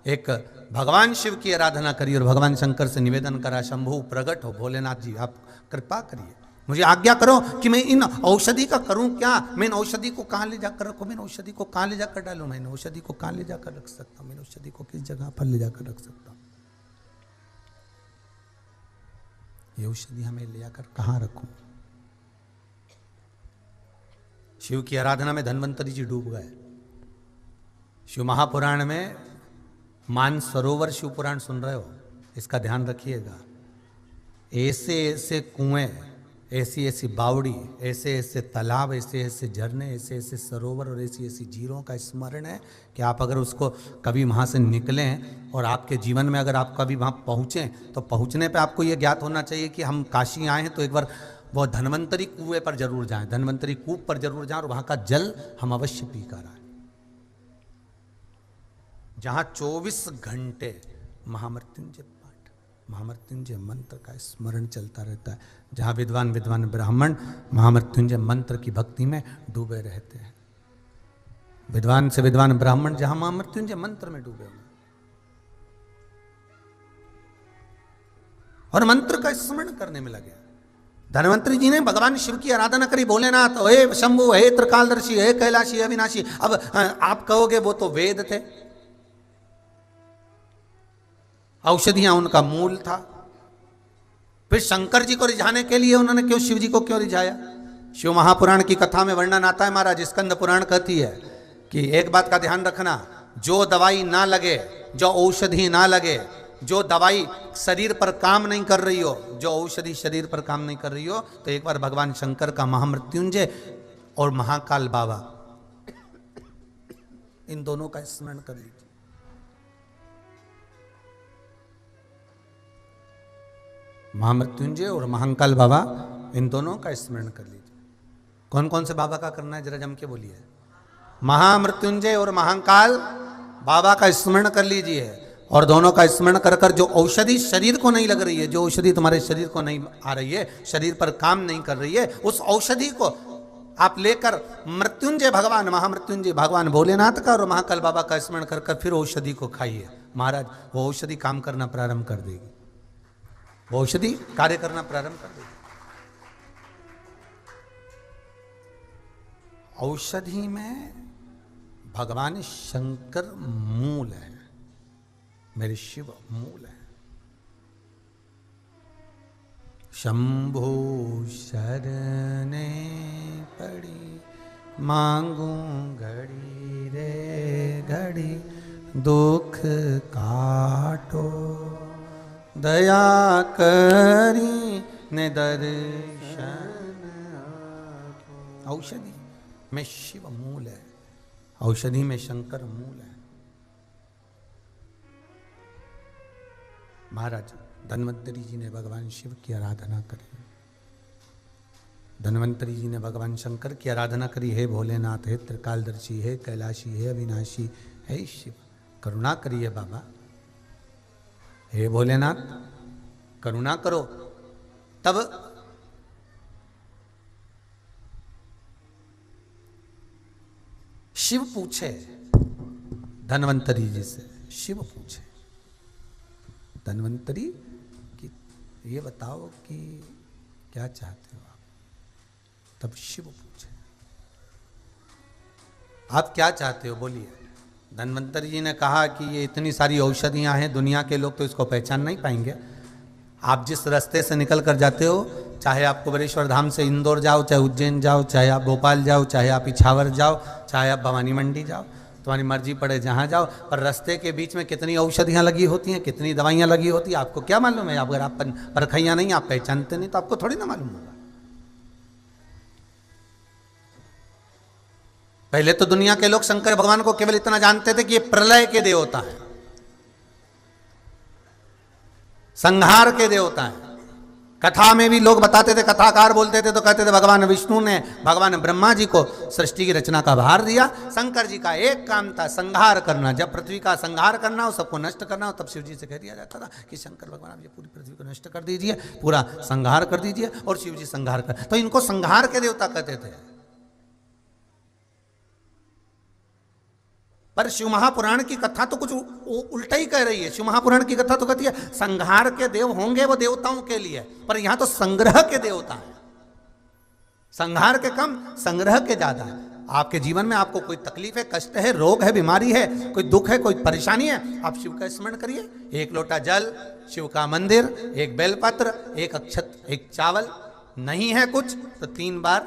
एक भगवान शिव की आराधना करी और भगवान शंकर से निवेदन करा, शंभु प्रकट हो, भोलेनाथ जी आप कृपा करिए, मुझे आज्ञा करो कि मैं इन औषधि का करूं क्या, मैं इन औषधि को कहां ले जाकर रखूं, मैं इन औषधि को कहां ले जाकर डालूं, मैं इन औषधि को कहां ले जाकर रख सकता हूं, मैं इन औषधि को किस जगह पर ले जाकर रख सकता हूं, ये औषधि हमें ले जाकर कहां रखूं। शिव की आराधना में धन्वंतरी जी डूब गए। शिव महापुराण में मानसरोवर शिव पुराण सुन रहे हो, इसका ध्यान रखिएगा। ऐसे ऐसे कुएं, ऐसी ऐसी बावड़ी, ऐसे ऐसे तालाब, ऐसे ऐसे झरने, ऐसे ऐसे सरोवर और ऐसी ऐसी झीलों का स्मरण है कि आप अगर उसको कभी वहाँ से निकलें और आपके जीवन में अगर आप कभी वहाँ पहुँचें, तो पहुँचने पे आपको ये ज्ञात होना चाहिए कि हम काशी आए हैं तो एक बार वो धन्वंतरी कुएं पर जरूर जाएं, धन्वंतरी कूप पर जरूर जाएं और वहाँ का जल हम अवश्य पी कर आए, जहाँ 24 घंटे महामृत्युंजय पाठ, महामृत्युंजय मंत्र का स्मरण चलता रहता है, जहाँ विद्वान विद्वान ब्राह्मण महामृत्युंजय मंत्र की भक्ति में डूबे रहते हैं। विद्वान से विद्वान ब्राह्मण जहाँ महामृत्युंजय मंत्र में डूबे हुए और मंत्र का स्मरण करने में लगे। धन्वंतरी जी ने भगवान शिव की आराधना करी, भोलेनाथ, हे शंभु, हे त्रिकालदर्शी, हे कैलाशी, हे अविनाशी। अब आप कहोगे वो तो वेद थे, औषधियां उनका मूल था, फिर शंकर जी को रिझाने के लिए उन्होंने क्यों शिव जी को क्यों रिझाया। शिव महापुराण की कथा में वर्णन आता है महाराज, स्कंद पुराण कहती है कि एक बात का ध्यान रखना, जो दवाई ना लगे, जो औषधि ना लगे, जो दवाई शरीर पर काम नहीं कर रही हो, जो औषधि शरीर पर काम नहीं कर रही हो, तो एक बार भगवान शंकर का महामृत्युंजय और महाकाल बाबा, इन दोनों का स्मरण कर लीजिए। महामृत्युंजय और महाकाल बाबा, इन दोनों का स्मरण कर लीजिए। कौन कौन से बाबा का करना है जरा जम के बोलिए। महामृत्युंजय और महाकाल बाबा का स्मरण कर लीजिए, और दोनों का स्मरण कर कर जो औषधि शरीर को नहीं लग रही है, जो औषधि तुम्हारे शरीर को नहीं आ रही है, शरीर पर काम नहीं कर रही है, उस औषधि को आप लेकर मृत्युंजय भगवान, महामृत्युंजय भगवान भोलेनाथ का और महाकाल बाबा का स्मरण कर कर फिर औषधि को खाइए। महाराज वो औषधि काम करना प्रारंभ कर देगी, वो औषधि कार्य करना प्रारंभ कर देगी। औषधि में भगवान शंकर मूल है, मेरे शिव मूल है। शंभो शरणे पड़ी मांगू घड़ी रे घड़ी दुख काटो, दया करी ने दर्शन। औषधि में शिव मूल है, औषधि में शंकर मूल है। महाराज धन्वंतरी जी ने भगवान शिव की आराधना करी, धन्वंतरी जी ने भगवान शंकर की आराधना करी। हे भोलेनाथ, हे त्रिकालदर्शी, हे कैलाशी, हे अविनाशी, हे शिव करुणा करिए बाबा। हे भोलेनाथ करुणा करो। तब शिव पूछे धन्वंतरी जी से, शिव पूछे धन्वंतरी कि ये बताओ कि क्या चाहते हो आप। तब शिव पूछे आप क्या चाहते हो, बोलिए। धन्वंतरी जी ने कहा कि ये इतनी सारी औषधियां हैं, दुनिया के लोग तो इसको पहचान नहीं पाएंगे। आप जिस रास्ते से निकल कर जाते हो, चाहे आप कुबेरेश्वर धाम से इंदौर जाओ, चाहे उज्जैन जाओ, चाहे आप भोपाल जाओ, चाहे आप इछावर जाओ, चाहे आप भवानी मंडी जाओ, तुम्हारी मर्जी पड़े जहाँ जाओ, पर रास्ते के बीच में कितनी औषधियाँ लगी होती हैं, कितनी दवाइयाँ लगी होती हैं, आपको क्या मालूम है। अगर आप परखैया नहीं, आप पहचानते नहीं, तो आपको थोड़ी ना मालूम होगा। पहले तो दुनिया के लोग शंकर भगवान को केवल इतना जानते थे कि ये प्रलय के देवता है, संहार के देवता है। कथा में भी लोग बताते थे, कथाकार बोलते थे तो कहते थे भगवान विष्णु ने भगवान ब्रह्मा जी को सृष्टि की रचना का भार दिया। शंकर जी का एक काम था संहार करना। जब पृथ्वी का संहार करना हो, सबको नष्ट करना हो, तब शिव जी से कह दिया जाता था कि शंकर भगवान आप ये पूरी पृथ्वी को नष्ट कर दीजिए, पूरा संहार कर दीजिए। और शिव जी संहार कर, तो इनको संहार के देवता कहते थे। पर शिव महापुराण की कथा तो कुछ उल्टा ही कह रही है। शिव महापुराण की कथा तो कहती है संहार के देव होंगे वो देवताओं के लिए, पर यहां तो संग्रह के देवता है। संहार के कम, संग्रह के ज्यादा है। आपके जीवन में आपको कोई तकलीफ है, कष्ट है, रोग है, बीमारी है, कोई दुख है, कोई परेशानी है, आप शिव का स्मरण करिए। एक लोटा जल, शिव का मंदिर, एक बेलपत्र, एक अक्षत, एक चावल। नहीं है कुछ तो 3 बार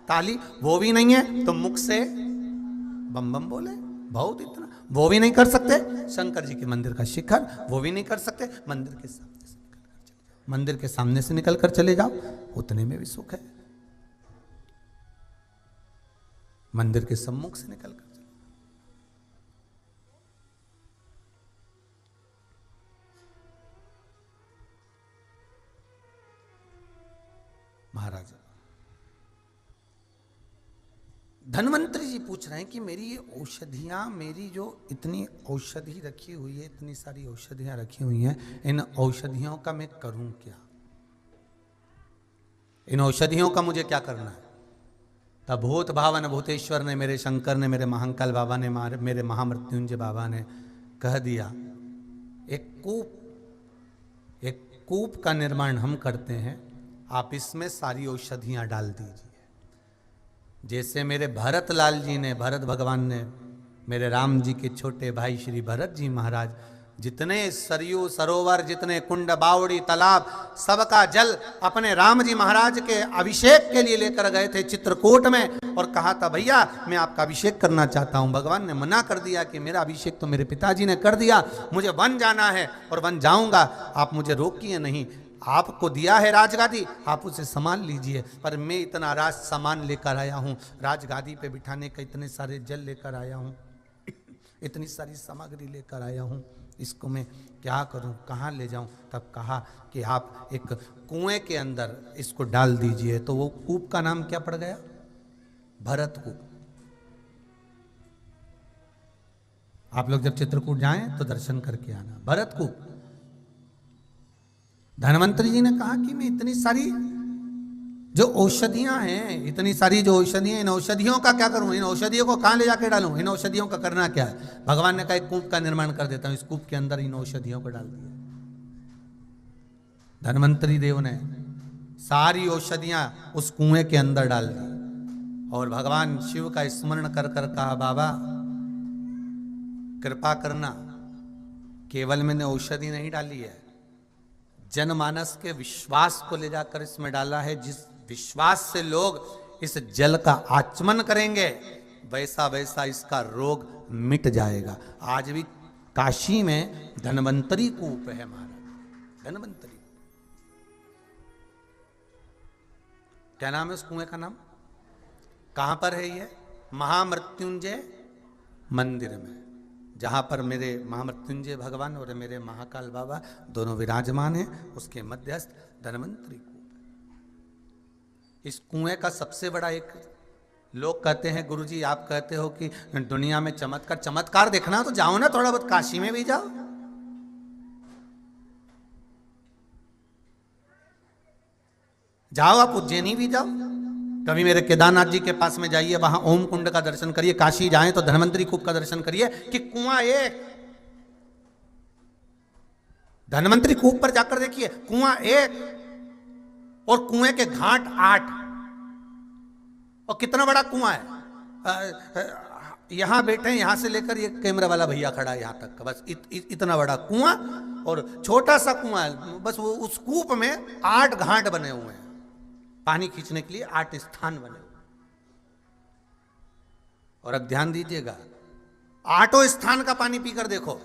ताली, वो भी नहीं है तो मुख से बम बम बोले। बहुत इतना वो भी नहीं कर सकते, शंकर जी के मंदिर का शिखर वो भी नहीं कर सकते, मंदिर के सामने से निकल कर चले जाओ, मंदिर के सामने से निकल कर चले जाओ, उतने में भी सुख है। मंदिर के सम्मुख से निकल कर चले। महाराज धन्वंतरी जी पूछ रहे हैं कि मेरी ये औषधियाँ, मेरी जो इतनी औषधि रखी हुई है, इतनी सारी औषधियाँ रखी हुई हैं, इन औषधियों का मैं करूं क्या। इन औषधियों का मुझे क्या करना है। तब भूत भावन भूतेश्वर ने, मेरे शंकर ने, मेरे महाकाल बाबा ने, मेरे महामृत्युंजय बाबा ने कह दिया एक कूप का निर्माण हम करते हैं, आप इसमें सारी औषधियाँ डाल दीजिए। जैसे मेरे भरत लाल जी ने, भरत भगवान ने, मेरे राम जी के छोटे भाई श्री भरत जी महाराज जितने सरयू सरोवर, जितने कुंड बावड़ी तालाब, सबका जल अपने राम जी महाराज के अभिषेक के लिए लेकर गए थे चित्रकूट में, और कहा था भैया मैं आपका अभिषेक करना चाहता हूं। भगवान ने मना कर दिया कि मेरा अभिषेक तो मेरे पिताजी ने कर दिया, मुझे वन जाना है और वन जाऊंगा, आप मुझे रोकिए नहीं। आपको दिया है राजगादी, आप उसे संभाल लीजिए, पर मैं इतना राज सामान लेकर आया हूँ, राजगादी पे बिठाने का इतने सारे जल लेकर आया हूँ, इतनी सारी सामग्री लेकर आया हूँ, इसको मैं क्या करूं, कहाँ ले जाऊं। तब कहा कि आप एक कुएं के अंदर इसको डाल दीजिए। तो वो कूप का नाम क्या पड़ गया, भरत कूप। आप लोग जब चित्रकूट जाएं तो दर्शन करके आना, भरत कूप। धन्वंतरी जी ने कहा कि मैं इतनी सारी जो औषधियां हैं, इतनी सारी जो औषधियां, इन औषधियों का क्या करूं, इन औषधियों को कहां ले जाके डालूं, इन औषधियों का करना क्या है। भगवान ने कहा एक कूप का निर्माण कर देता हूं, इस कूप के अंदर इन औषधियों को डाल दिया। धन्वंतरी देव ने सारी औषधियां उस कुएं के अंदर डाल दी और भगवान शिव का स्मरण कर कर कहा बाबा कृपा करना, केवल मैंने औषधि नहीं डाली है, जनमानस के विश्वास को ले जाकर इसमें डाला है। जिस विश्वास से लोग इस जल का आचमन करेंगे वैसा वैसा इसका रोग मिट जाएगा। आज भी काशी में धन्वंतरी कूप है महाराज, धन्वंतरी। क्या नाम है उस कुएं का नाम? कहां पर है ये? महामृत्युंजय मंदिर में, जहां पर मेरे महामृत्युंजय भगवान और मेरे महाकाल बाबा दोनों विराजमान हैं, उसके मध्यस्थ धन्वंतरी कूप है। इस कुएं का सबसे बड़ा एक, लोग कहते हैं गुरुजी आप कहते हो कि दुनिया में चमत्कार, चमत्कार देखना तो जाओ ना, थोड़ा बहुत काशी में भी जाओ। जाओ, आप उज्जैनी भी जाओ, कभी मेरे केदारनाथ जी के पास में जाइए, वहां ओम कुंड का दर्शन करिए, काशी जाएं तो धन्वंतरी कूप का दर्शन करिए कि कुआं एक, धन्वंतरी कूप पर जाकर देखिए कुआं एक और कुएं के घाट 8। और कितना बड़ा कुआं है, यहां बैठे, यहां से लेकर ये कैमरा वाला भैया खड़ा है यहां तक, बस इतना बड़ा कुआं और छोटा सा कुआं है, बस वो उस कूप में 8 घाट बने हुए हैं, पानी खींचने के लिए 8 स्थान बने हुए। और अब ध्यान दीजिएगा, 8 स्थान का पानी पीकर देखो,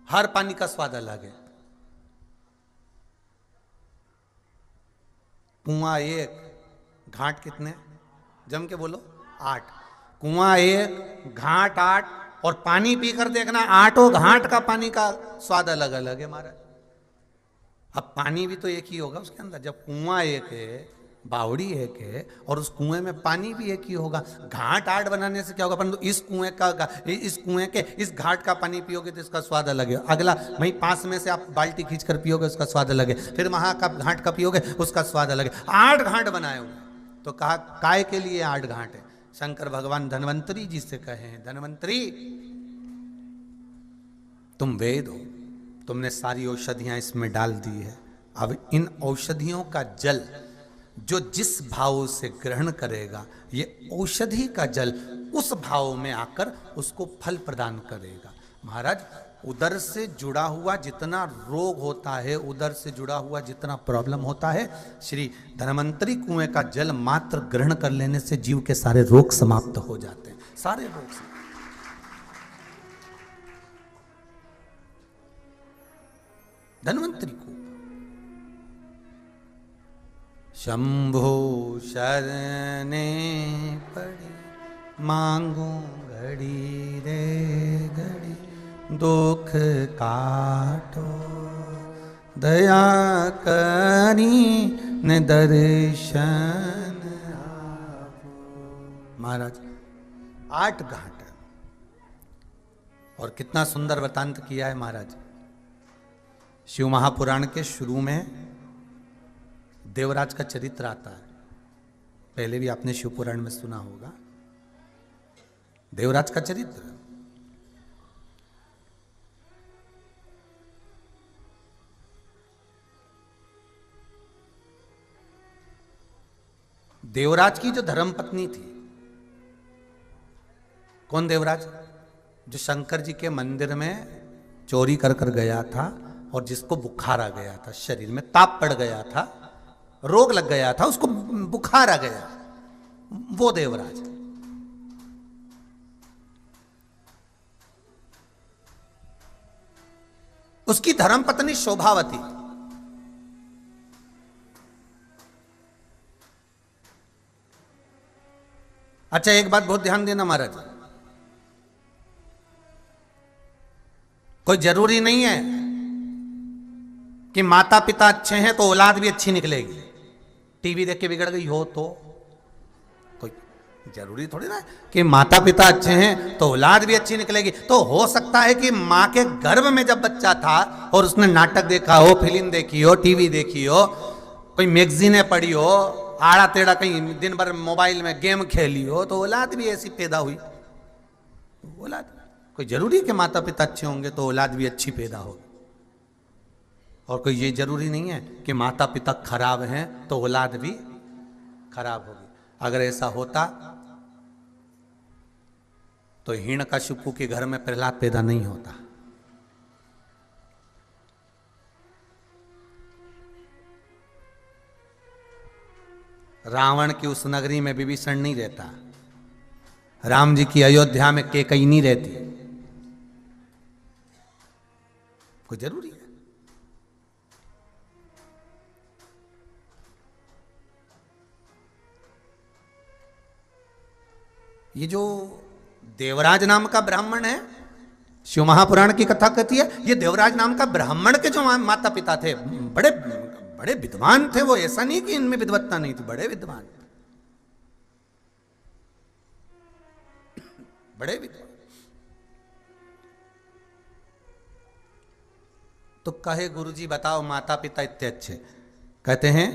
हर पानी का स्वाद अलग है। कुआं एक, घाट कितने? जम के बोलो, 8। कुआं एक, घाट 8, और पानी पीकर देखना 8 घाट का पानी का स्वाद अलग अलग है महाराज। अब पानी भी तो एक ही होगा उसके अंदर, जब कुआं एक है, बावड़ी एक है, और उस कुएं में पानी भी एक ही होगा। घाट 8 बनाने से क्या होगा, परंतु इस कुएं के इस घाट का पानी पियोगे तो इसका स्वाद अलग है। अगला वहीं पास में से आप बाल्टी खींचकर पियोगे, उसका स्वाद अलग है। फिर वहां का घाट का पियोगे, उसका स्वाद अलग है। 8 घाट बनाए हुए, तो कहा काय के लिए 8 घाट है? शंकर भगवान धन्वंतरी जी से कहे हैं, धन्वंतरी तुम वेद हो, तुमने सारी औषधियां इसमें डाल दी है। अब इन औषधियों का जल जो जिस भाव से ग्रहण करेगा, ये औषधि का जल उस भाव में आकर उसको फल प्रदान करेगा। महाराज, उदर से जुड़ा हुआ जितना रोग होता है, उदर से जुड़ा हुआ जितना प्रॉब्लम होता है, श्री धन्वंतरी कुएं का जल मात्र ग्रहण कर लेने से जीव के सारे रोग समाप्त हो जाते हैं, सारे रोग समाप्त। धन्वंतरी कूप। शंभो शरणे पड़ी, मांगू घड़ी रे घड़ी, दुख काटो दया करी न दर्शन आपो। महाराज 8 घाट, और कितना सुंदर वृतांत किया है महाराज। शिव महापुराण के शुरू में देवराज का चरित्र आता है, पहले भी आपने शिव पुराण में सुना होगा देवराज का चरित्र। देवराज की जो धर्मपत्नी थी, कौन देवराज? जो शंकर जी के मंदिर में चोरी कर कर गया था और जिसको बुखार आ गया था, शरीर में ताप पड़ गया था, रोग लग गया था, उसको बुखार आ गया, वो देवराज। उसकी धर्मपत्नी शोभावती, अच्छा एक बात बहुत ध्यान देना महाराज, कोई जरूरी नहीं है कि माता पिता अच्छे हैं तो औलाद भी अच्छी निकलेगी। टीवी देख के बिगड़ गई हो तो कोई जरूरी थोड़ी ना कि माता पिता अच्छे हैं तो औलाद भी अच्छी निकलेगी। तो हो सकता है कि माँ के गर्भ में जब बच्चा था और उसने नाटक देखा हो, फिल्म देखी हो, टीवी देखी हो, कोई मैगजीनें पढ़ी हो, आड़ा टेढ़ा कहीं दिन भर मोबाइल में गेम खेली हो, तो औलाद भी ऐसी पैदा हुई। औलाद कोई जरूरी कि माता पिता अच्छे होंगे तो औलाद भी अच्छी पैदा होगी, और कोई ये जरूरी नहीं है कि माता पिता खराब हैं तो औलाद भी खराब होगी। अगर ऐसा होता तो हिरण्यकशिपु के घर में प्रहलाद पैदा नहीं होता। रावण की उस नगरी में विभीषण नहीं रहता, राम जी की अयोध्या में केकई नहीं रहती, कोई जरूरी है? ये जो देवराज नाम का ब्राह्मण है, शिव महापुराण की कथा कहती है, ये देवराज नाम का ब्राह्मण के जो माता पिता थे, बड़े बड़े विद्वान थे वो। ऐसा नहीं कि इनमें विद्वत्ता नहीं थी, बड़े विद्वान, बड़े विद्वान। तो कहे गुरुजी बताओ माता पिता इतने अच्छे, कहते हैं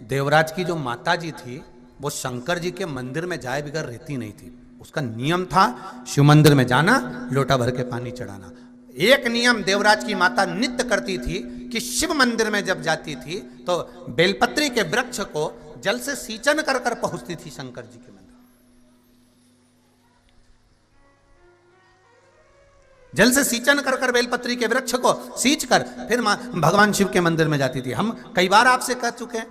देवराज की जो माता जी थी वो शंकर जी के मंदिर में जाए बगैर रहती नहीं थी। उसका नियम था शिव मंदिर में जाना, लोटा भर के पानी चढ़ाना। एक नियम देवराज की माता नित्य करती थी कि शिव मंदिर में जब जाती थी तो बेलपत्री के वृक्ष को जल से सींचन कर कर पहुंचती थी शंकर जी के मंदिर। जल से सींचन कर कर बेलपत्री के वृक्ष को सींच कर फिर भगवान शिव के मंदिर में जाती थी। हम कई बार आपसे कह चुके हैं,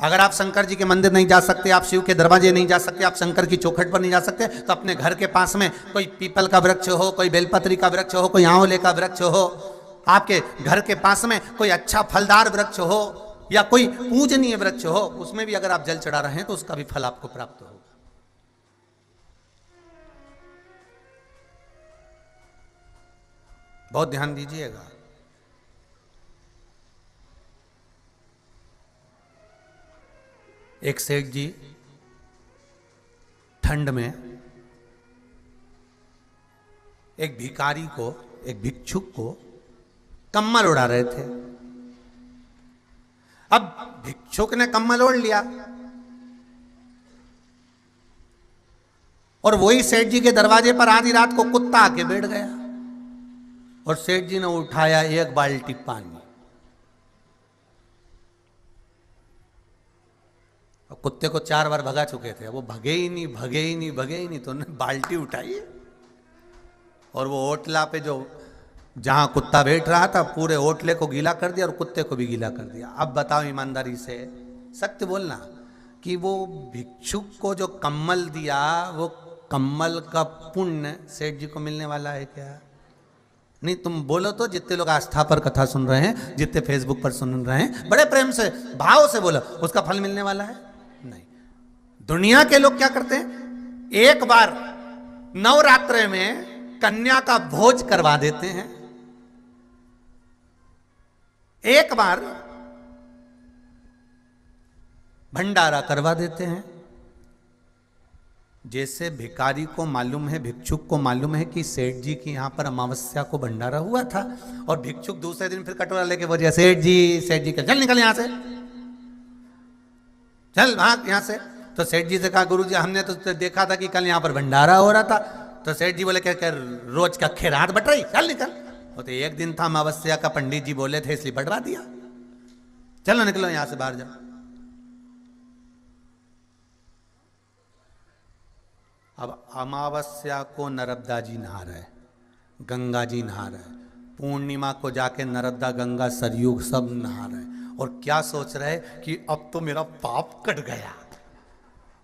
अगर आप शंकर जी के मंदिर नहीं जा सकते, आप शिव के दरवाजे नहीं जा सकते, आप शंकर की चौखट पर नहीं जा सकते, तो अपने घर के पास में कोई पीपल का वृक्ष हो, कोई बेलपत्री का वृक्ष हो, कोई आंवले का वृक्ष हो, आपके घर के पास में कोई अच्छा फलदार वृक्ष हो या कोई पूजनीय वृक्ष हो, उसमें भी अगर आप जल चढ़ा रहे हैं तो उसका भी फल आपको प्राप्त होगा। बहुत ध्यान दीजिएगा। एक सेठ जी ठंड में एक भिखारी को, एक भिक्षुक को कम्बल उड़ा रहे थे। अब भिक्षुक ने कम्बल ओढ़ लिया और वही सेठ जी के दरवाजे पर आधी रात को कुत्ता आके बैठ गया और सेठ जी ने उठाया एक बाल्टी पानी। और कुत्ते को 4 बार भगा चुके थे, वो भगे ही नहीं, भगे ही नहीं, भगे ही नहीं, तो उन्होंने बाल्टी उठाई और वो ओटला पे जो जहां कुत्ता बैठ रहा था पूरे ओटले को गीला कर दिया और कुत्ते को भी गीला कर दिया। अब बताओ ईमानदारी से, सत्य बोलना, कि वो भिक्षुक को जो कम्बल दिया वो कम्बल का पुण्य सेठ जी को मिलने वाला है क्या? नहीं, तुम बोलो तो। जितने लोग आस्था पर कथा सुन रहे हैं, जितने फेसबुक पर सुन रहे हैं, बड़े प्रेम से भाव से बोलो, उसका फल मिलने वाला है? नहीं। दुनिया के लोग क्या करते हैं, एक बार नवरात्रि में कन्या का भोज करवा देते हैं, एक बार भंडारा करवा देते हैं। जैसे भिखारी को मालूम है, भिक्षुक को मालूम है कि सेठ जी की यहां पर अमावस्या को भंडारा हुआ था, और भिक्षुक दूसरे दिन फिर कटोरा लेके बोल, सेठ जी के चल निकल यहां से, चल भाग यहां से। तो सेठ जी से कहा, गुरु जी हमने तो देखा था कि कल यहां पर भंडारा हो रहा था। तो सेठ जी बोले, क्या रोज का खैरात बट रही, चल निकल। वो तो एक दिन था अमावस्या का, पंडित जी बोले थे इसलिए बढ़वा दिया, चलो निकलो यहां से बाहर जाओ। अब अमावस्या को नर्मदा जी नहा रहे, गंगा जी नहा रहे, पूर्णिमा को जाके नर्मदा गंगा सरयू सब नहा रहे, और क्या सोच रहे कि अब तो मेरा पाप कट गया,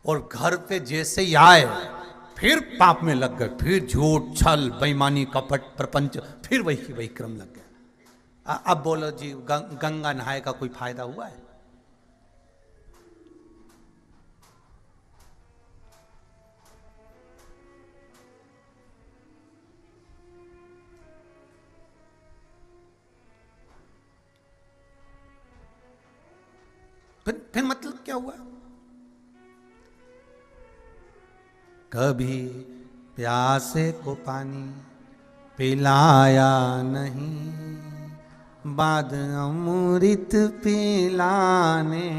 और घर पे जैसे ही आए फिर पाप में लग गए, फिर झूठ छल बेईमानी कपट प्रपंच, फिर वही क्रम लग गया। अब बोलो जी, गंगा नहाए का कोई फायदा हुआ है? फिर मतलब क्या हुआ? कभी प्यासे को पानी पिलाया नहीं, बाद अमृत पिलाने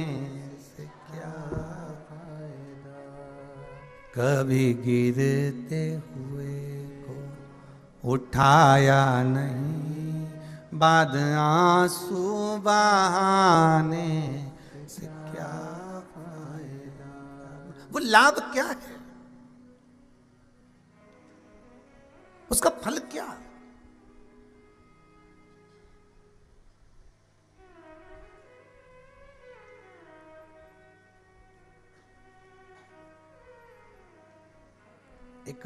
से क्या फायदा। कभी गिरते हुए को उठाया नहीं, बाद आंसू बहाने से क्या फायदा। वो लाभ क्या है, उसका फल क्या? एक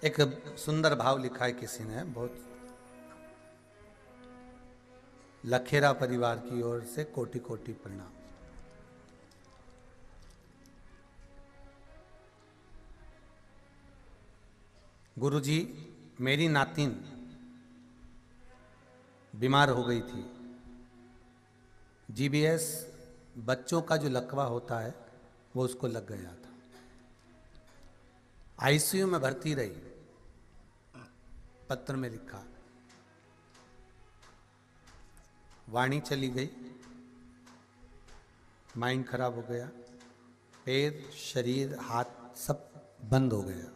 एक सुंदर भाव लिखा है किसी ने, बहुत लखेरा परिवार की ओर से कोटि कोटि प्रणाम। गुरुजी, मेरी नातिन बीमार हो गई थी। जीबीएस बच्चों का जो लकवा होता है वो उसको लग गया था। आईसीयू में भर्ती रही। पत्र में लिखा, वाणी चली गई, माइंड खराब हो गया, पैर शरीर हाथ सब बंद हो गया।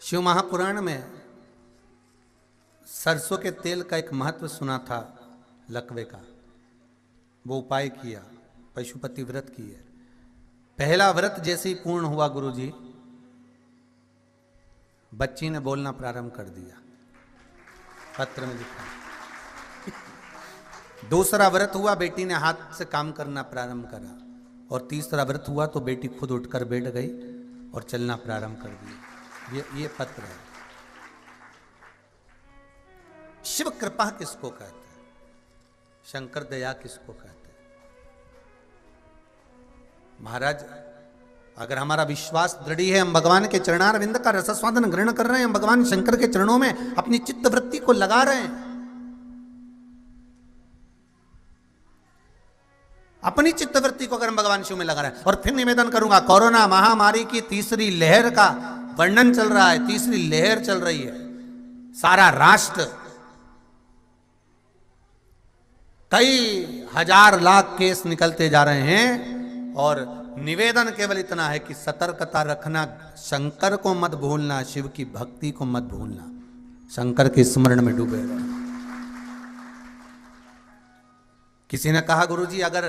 शिव महापुराण में सरसों के तेल का एक महत्व सुना था लकवे का। वो उपाय किया, पशुपति व्रत किए। पहला व्रत जैसे ही पूर्ण हुआ गुरुजी, बच्ची ने बोलना प्रारंभ कर दिया, पत्र में लिखा। दूसरा व्रत हुआ, बेटी ने हाथ से काम करना प्रारंभ करा। और तीसरा व्रत हुआ तो बेटी खुद उठकर बैठ गई और चलना प्रारंभ कर दिया। ये पत्र है। शिव कृपा किसको कहते हैं? शंकर दया किसको कहते हैं? महाराज, अगर हमारा विश्वास दृढ़ है, हम भगवान के चरणारविंद का रसस्वादन ग्रहण कर रहे हैं, हम भगवान शंकर के चरणों में अपनी चित्त वृत्ति को लगा रहे हैं, अपनी चित्त वृत्ति को अगर हम भगवान शिव में लगा रहे हैं। और फिर निवेदन करूंगा, कोरोना महामारी की तीसरी लहर का वर्णन चल रहा है, तीसरी लहर चल रही है। सारा राष्ट्र, कई हजार लाख केस निकलते जा रहे हैं। और निवेदन केवल इतना है कि सतर्कता रखना, शंकर को मत भूलना, शिव की भक्ति को मत भूलना, शंकर के स्मरण में डूबे रहना। किसी ने कहा, गुरुजी अगर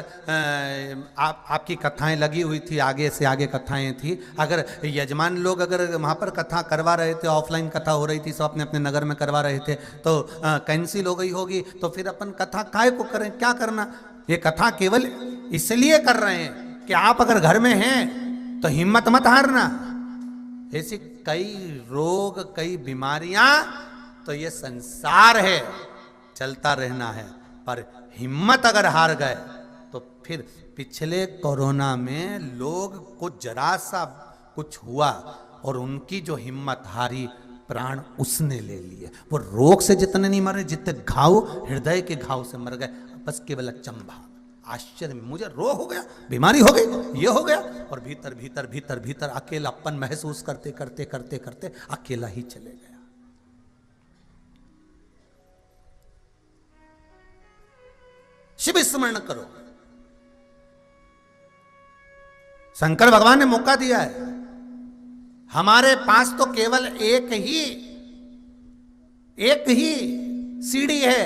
आपकी कथाएं लगी हुई थी, आगे से आगे कथाएं थी, अगर यजमान लोग अगर वहाँ पर कथा करवा रहे थे, ऑफलाइन कथा हो रही थी, सब अपने अपने नगर में करवा रहे थे, तो कैंसिल हो गई होगी, तो फिर अपन कथा काहे को करें, क्या करना? ये कथा केवल इसलिए कर रहे हैं कि आप अगर घर में हैं तो हिम्मत मत हारना। ऐसी कई रोग, कई बीमारियां, तो ये संसार है, चलता रहना है। पर हिम्मत अगर हार गए तो फिर पिछले कोरोना में लोग को जरा सा कुछ हुआ और उनकी जो हिम्मत हारी, प्राण उसने ले लिए। वो रोग से जितने नहीं मरे, जितने घाव, हृदय के घाव से मर गए। बस केवल अचंभा, आश्चर्य में, मुझे रोग हो गया, बीमारी हो गई, ये हो गया, और भीतर भीतर भीतर भीतर अकेलापन महसूस करते करते करते करते अकेला ही चले गया। शिव स्मरण करो। शंकर भगवान ने मौका दिया है। हमारे पास तो केवल एक ही सीढ़ी है,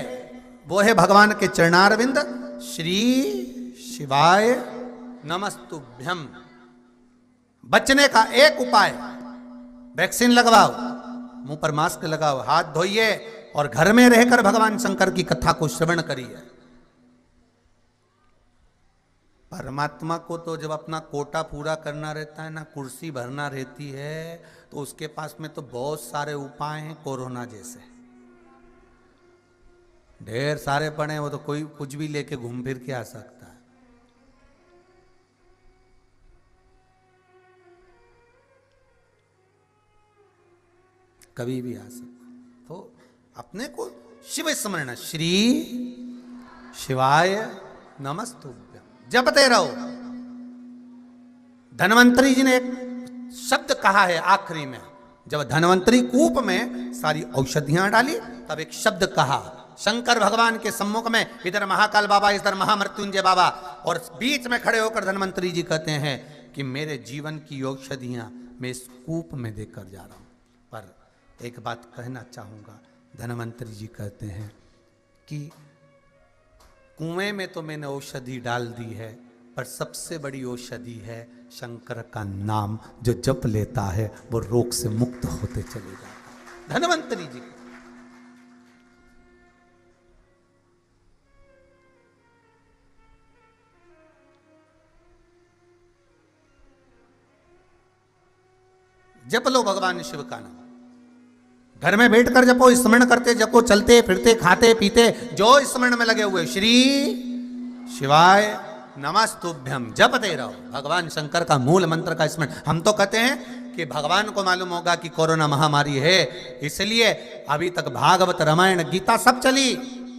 वो है भगवान के चरणारविंद। श्री शिवाय नमस्तुभ्यम। बचने का एक उपाय, वैक्सीन लगवाओ, मुंह पर मास्क लगाओ, हाथ धोइए और घर में रहकर भगवान शंकर की कथा को श्रवण करिए। परमात्मा को तो जब अपना कोटा पूरा करना रहता है ना, कुर्सी भरना रहती है, तो उसके पास में तो बहुत सारे उपाय हैं। कोरोना जैसे ढेर सारे पड़े हैं, वो तो कोई कुछ भी लेके घूम फिर के आ सकता है। कभी भी आ सकता। तो अपने को शिव स्मरण, श्री शिवाय नमस्तुभ्यम जपते रहो। धन्वंतरी जी ने एक शब्द कहा है आखिरी में, जब धन्वंतरी कूप में सारी औषधियां डाली, तब एक शब्द कहा शंकर भगवान के सम्मुख में, इधर महाकाल बाबा, इधर महामृत्युंजय बाबा, और बीच में खड़े होकर धन्वंतरी जी कहते हैं कि मेरे जीवन की औषधियां मैं इस कूप में देकर जा रहा हूं। पर एक बात कहना चाहूँगा, धन्वंतरी जी कहते हैं कि कुएं में तो मैंने औषधि डाल दी है, पर सबसे बड़ी औषधि है शंकर का नाम, जो जप लेता है वो रोग से मुक्त होते चले जाता है। धन्वंतरी जी जप लो भगवान शिव का नाम, घर में बैठकर जपो, स्मरण करते जपो, चलते फिरते खाते पीते जो स्मरण में लगे हुए, श्री शिवाय नमस्तुभ्यम जपते रहो। भगवान शंकर का मूल मंत्र का स्मरण। हम तो कहते हैं कि भगवान को मालूम होगा कि कोरोना महामारी है, इसलिए अभी तक भागवत रामायण गीता सब चली,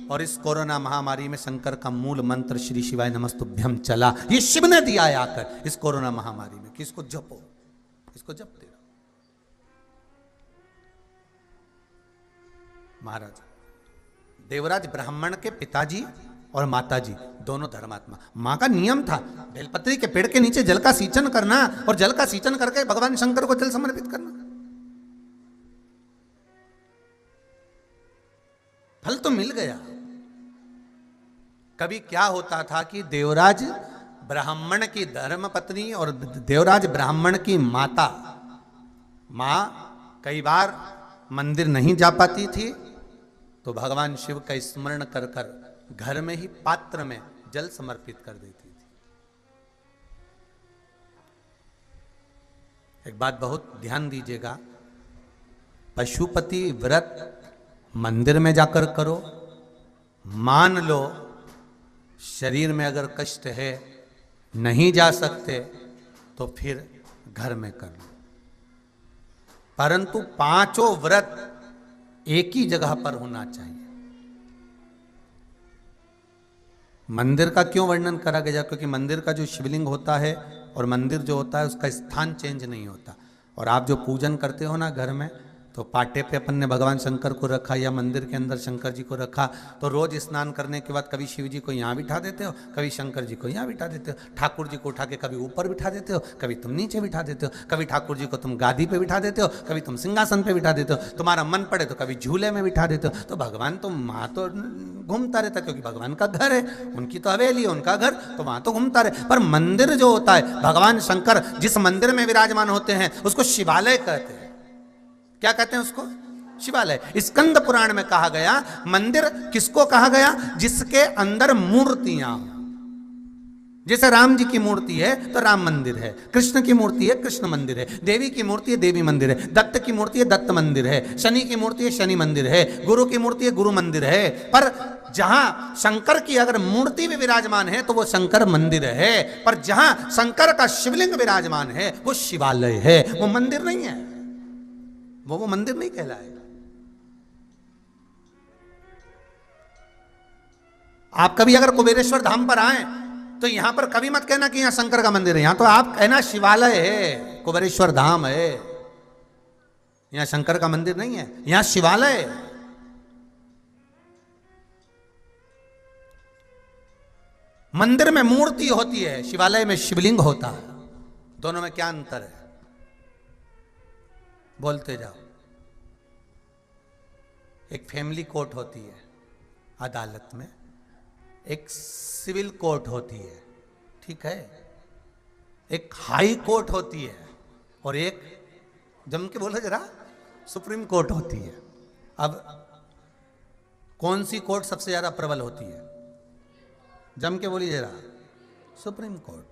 और इस कोरोना महामारी में शंकर का मूल मंत्र श्री शिवाय नमस्तुभ्यम चला। ये शिव ने दिया है आकर इस कोरोना महामारी में कि इसको जपो, इसको जपते रहो। महाराज देवराज ब्राह्मण के पिताजी और माताजी दोनों धर्मात्मा। मां का नियम था बेलपत्री के पेड़ के नीचे जल का सिंचन करना, और जल का सिंचन करके भगवान शंकर को जल समर्पित करना। फल तो मिल गया। कभी क्या होता था कि देवराज ब्राह्मण की धर्मपत्नी और देवराज ब्राह्मण की माता, मां कई बार मंदिर नहीं जा पाती थी, तो भगवान शिव का स्मरण कर कर घर में ही पात्र में जल समर्पित कर देती थी। एक बात बहुत ध्यान दीजिएगा, पशुपति व्रत मंदिर में जाकर करो, मान लो शरीर में अगर कष्ट है, नहीं जा सकते, तो फिर घर में कर लो, परंतु पांचों व्रत एक ही जगह पर होना चाहिए। मंदिर का क्यों वर्णन करा गया? क्योंकि मंदिर का जो शिवलिंग होता है और मंदिर जो होता है उसका स्थान चेंज नहीं होता। और आप जो पूजन करते हो ना घर में, तो पाटे पे अपन ने भगवान शंकर को रखा या मंदिर के अंदर शंकर जी को रखा, तो रोज स्नान करने के बाद कभी शिव जी को यहाँ बिठा देते हो, कभी शंकर जी को यहाँ बिठा देते हो, ठाकुर जी को उठा के कभी ऊपर बिठा देते हो, कभी तुम नीचे बिठा देते हो, कभी ठाकुर जी को तुम गादी पे बिठा देते हो, कभी तुम सिंहासन पे बिठा देते हो, तुम्हारा मन पड़े तो कभी झूले में बिठा देते हो। तो भगवान तो वहाँ तो घूमता रहता, क्योंकि भगवान का घर है, उनकी तो हवेली है, उनका घर, तो वहाँ तो घूमता रहे। पर मंदिर जो होता है, भगवान शंकर जिस मंदिर में विराजमान होते हैं उसको शिवालय कहते हैं। क्या कहते हैं उसको? शिवालय। स्कंद पुराण में कहा गया, मंदिर किसको कहा गया? जिसके अंदर मूर्तियां। जैसे राम जी की मूर्ति है तो राम मंदिर है, कृष्ण की मूर्ति है कृष्ण मंदिर है, देवी की मूर्ति है देवी मंदिर है, दत्त की मूर्ति है दत्त मंदिर है, शनि की मूर्ति है शनि मंदिर है, गुरु की मूर्ति है गुरु मंदिर है। पर जहां शंकर की अगर मूर्ति भी विराजमान है तो वो शंकर मंदिर है, पर जहां शंकर का शिवलिंग विराजमान है वो शिवालय है, वो मंदिर नहीं है, वो मंदिर नहीं कहलाएगा। आप कभी अगर कुबेरेश्वर धाम पर आए तो यहां पर कभी मत कहना कि यहां शंकर का मंदिर है, यहां तो आप कहना शिवालय है, कुबेरेश्वर धाम है, यहां शंकर का मंदिर नहीं है, यहां शिवालय है। मंदिर में मूर्ति होती है, शिवालय में शिवलिंग होता है। दोनों में क्या अंतर है? बोलते जाओ। एक फैमिली कोर्ट होती है अदालत में, एक सिविल कोर्ट होती है, ठीक है, एक हाई कोर्ट होती है, और एक जम के बोलो जरा सुप्रीम कोर्ट होती है। अब कौन सी कोर्ट सबसे ज्यादा प्रबल होती है? जम के बोलिए जरा। Supreme court.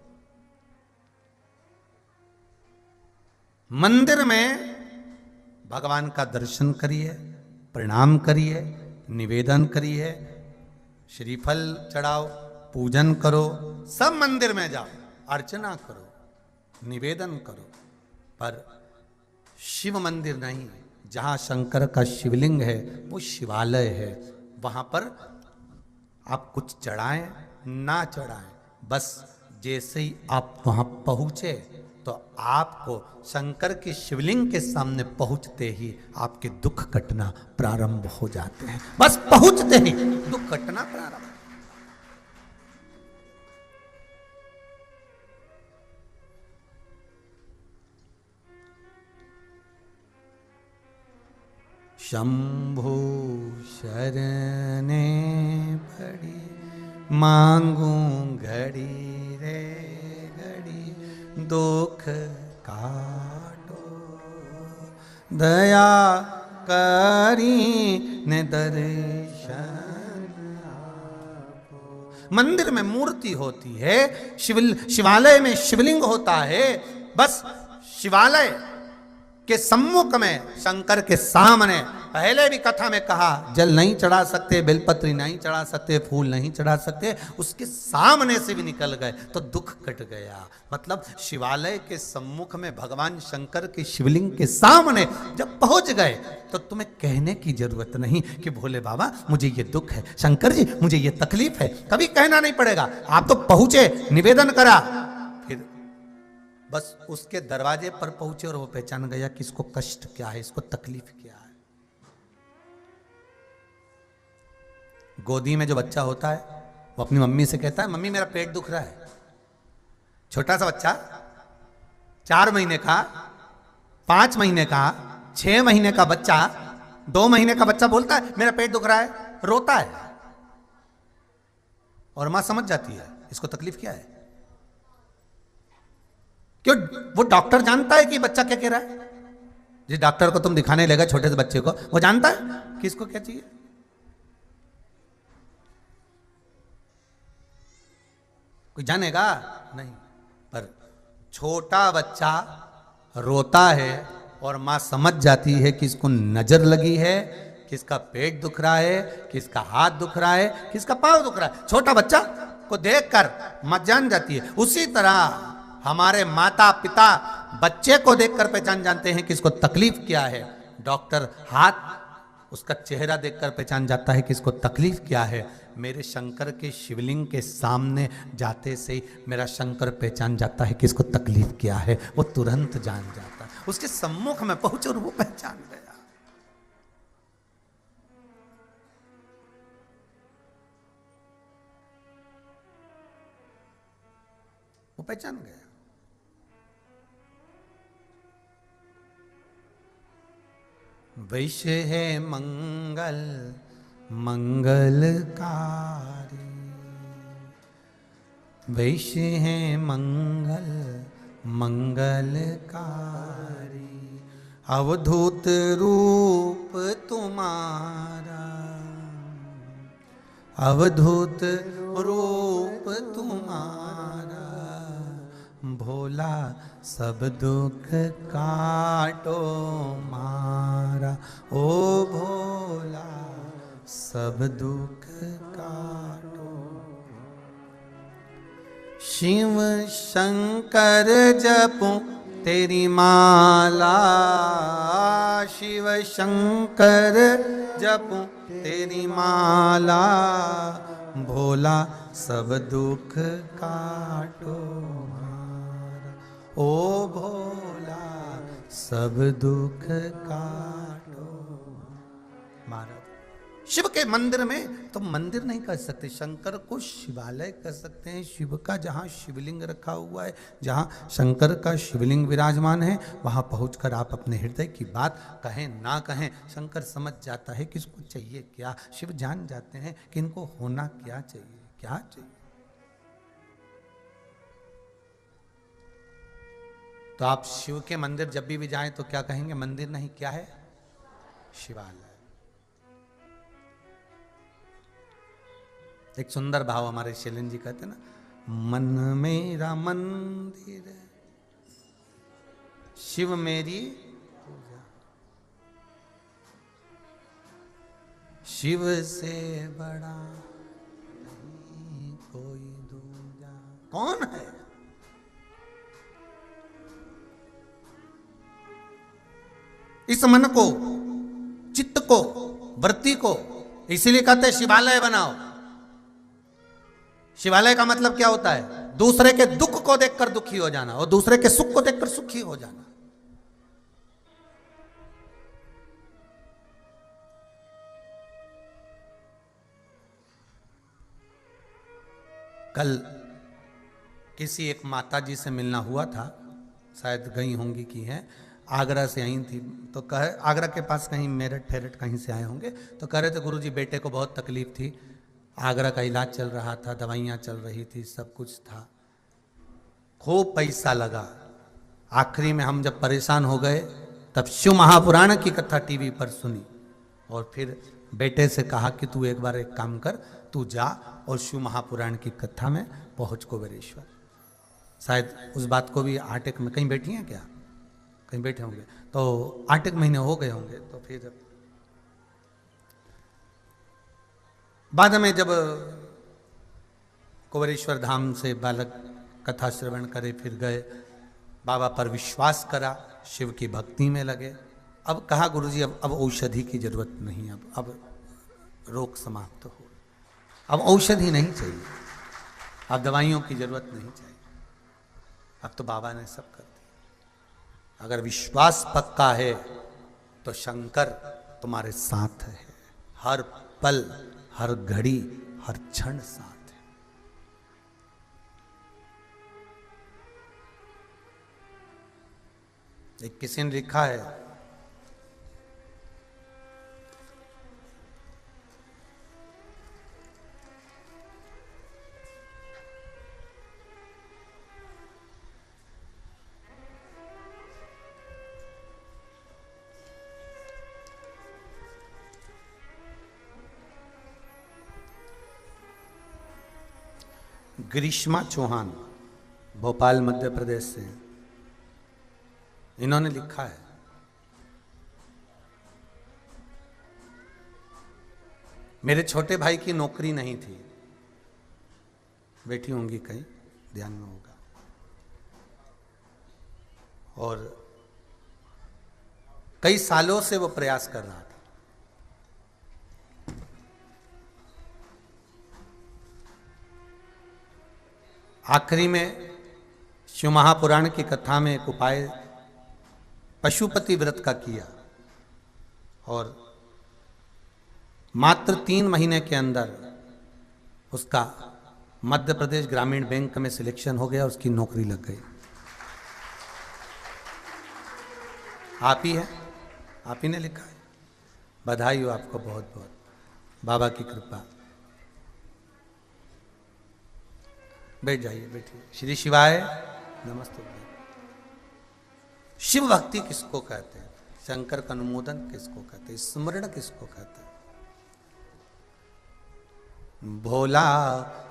मंदिर में भगवान का दर्शन करिए, प्रणाम करिए, निवेदन करिए, श्रीफल चढ़ाओ, पूजन करो, सब मंदिर में जाओ, अर्चना करो, निवेदन करो, पर शिव मंदिर नहीं। जहाँ शंकर का शिवलिंग है वो शिवालय है, वहाँ पर आप कुछ चढ़ाएं ना चढ़ाएं, बस जैसे ही आप वहाँ पहुँचे तो आपको शंकर के शिवलिंग के सामने पहुंचते ही आपके दुख कटना प्रारंभ हो जाते हैं। बस पहुंचते ही दुख कटना प्रारंभ। शंभु शरणे पड़ी मांगू घड़ी रे घड़ी दुख काटो दया करी ने दर्शन। मंदिर में मूर्ति होती है, शिवालय में शिवलिंग होता है, बस शिवालय के सम्मुख में शंकर के सामने, पहले भी कथा में कहा, जल नहीं चढ़ा सकते, बेलपत्री नहीं चढ़ा सकते, फूल नहीं चढ़ा सकते, उसके सामने से भी निकल गए तो दुख कट गया। मतलब शिवालय के सम्मुख में भगवान शंकर के शिवलिंग के सामने जब पहुंच गए तो तुम्हें कहने की जरूरत नहीं कि भोले बाबा मुझे ये दुख है, शंकर जी मुझे ये तकलीफ है, कभी कहना नहीं पड़ेगा। आप तो पहुंचे, निवेदन करा, फिर बस उसके दरवाजे पर पहुंचे और वो पहचान गया कि इसको कष्ट क्या है, इसको तकलीफ क्या है। गोदी में जो बच्चा होता है वो अपनी मम्मी से कहता है, मम्मी मेरा पेट दुख रहा है। छोटा सा बच्चा 4 महीने का, 5 महीने का, 6 महीने का बच्चा, 2 महीने का बच्चा बोलता है मेरा पेट दुख रहा है, रोता है, और मां समझ जाती है इसको तकलीफ क्या है। क्यों? वो डॉक्टर जानता है कि बच्चा क्या कह रहा है। जिस डॉक्टर को तुम दिखाने लगा छोटे से बच्चे को, वो जानता है कि इसको क्या चाहिए। कोई जानेगा नहीं, पर छोटा बच्चा रोता है और मां समझ जाती है कि इसको नजर लगी है, किसका पेट दुख रहा है, किसका हाथ दुख रहा है, किसका पांव दुख रहा है। छोटा बच्चा को देखकर मां जान जाती है। उसी तरह हमारे माता पिता बच्चे को देखकर पहचान जानते हैं कि इसको तकलीफ क्या है। डॉक्टर हाथ, उसका चेहरा देखकर पहचान जाता है कि इसको तकलीफ क्या है। मेरे शंकर के शिवलिंग के सामने जाते से ही मेरा शंकर पहचान जाता है कि इसको तकलीफ क्या है, वो तुरंत जान जाता है। उसके सम्मुख में पहुंचे और वो पहचान गया। वो पहचान गया। वैश्य है मंगल मंगलकारी, वैश्य है मंगल मंगलकारी, अवधूत रूप तुम्हारा, अवधूत रूप तुम्हारा, भोला सब दुख काटो मारा, ओ भोला सब दुख काटो। शिव शंकर जपो तेरी माला, शिव शंकर जपो तेरी माला, भोला सब दुख काटो मारा, ओ भोला सब दुख काटो। महाराज शिव के मंदिर में तो मंदिर नहीं कर सकते, शंकर को शिवालय कर सकते हैं। शिव का जहाँ शिवलिंग रखा हुआ है, जहाँ शंकर का शिवलिंग विराजमान है, वहाँ पहुंचकर आप अपने हृदय की बात कहें ना कहें, शंकर समझ जाता है कि इसको चाहिए क्या। शिव जान जाते हैं कि इनको होना क्या चाहिए, क्या चाहिए। तो आप शिव के मंदिर जब भी जाएं तो क्या कहेंगे? मंदिर नहीं, क्या है? शिवालय। एक सुंदर भाव हमारे शैलेंद्र जी कहते ना, मन मेरा मंदिर शिव मेरी पूजा, शिव से बड़ा नहीं कोई दूजा। कौन है? इस मन को, चित्त को, वृत्ति को, इसीलिए कहते हैं शिवालय बनाओ। शिवालय का मतलब क्या होता है? दूसरे के दुख को देखकर दुखी हो जाना और दूसरे के सुख को देखकर सुखी हो जाना। कल किसी एक माता जी से मिलना हुआ था, शायद गई होंगी की है। आगरा से आई थी, तो कह आगरा के पास कहीं मेरठ फेरठ कहीं से आए होंगे, तो कह रहे थे गुरुजी बेटे को बहुत तकलीफ थी, आगरा का इलाज चल रहा था, दवाइयाँ चल रही थी, सब कुछ था, खूब पैसा लगा। आखिरी में हम जब परेशान हो गए तब शिव महापुराण की कथा टीवी पर सुनी और फिर बेटे से कहा कि तू एक बार एक काम कर, तू जा और शिव महापुराण की कथा में पहुँच कुबेरेश्वर। शायद उस बात को भी 8 में कहीं बैठी हैं क्या, कहीं बैठे होंगे, तो 8 महीने हो गए होंगे। तो फिर बाद में जब कुबेरेश्वर धाम से बालक कथा श्रवण करे, फिर गए, बाबा पर विश्वास करा, शिव की भक्ति में लगे। अब कहा गुरुजी अब औषधि की जरूरत नहीं, अब रोग समाप्त हो, अब औषधि नहीं चाहिए, अब दवाइयों की जरूरत नहीं चाहिए, अब तो बाबा ने सब कर दिया। अगर विश्वास पक्का है तो शंकर तुम्हारे साथ है, हर पल, हर घड़ी, हर क्षण साथ है। एक किसी ने लिखा है, ग्रीष्मा चौहान, भोपाल मध्य प्रदेश से, इन्होंने लिखा है, मेरे छोटे भाई की नौकरी नहीं थी, बैठी होंगी कहीं, ध्यान में होगा, और कई सालों से वो प्रयास कर रहा था। आखिरी में शिव महापुराण की कथा में एक उपाय पशुपति व्रत का किया और मात्र 3 महीने के अंदर उसका मध्य प्रदेश ग्रामीण बैंक में सिलेक्शन हो गया, उसकी नौकरी लग गई। आप ही है, आप ही ने लिखा है, बधाई हो आपको बहुत बहुत, बाबा की कृपा। बैठ जाइए, बैठिए। श्री शिवाय नमस्ते। शिव भक्ति किसको कहते हैं, शंकर का अनुमोदन किसको कहते हैं, स्मरण किसको कहते हैं? भोला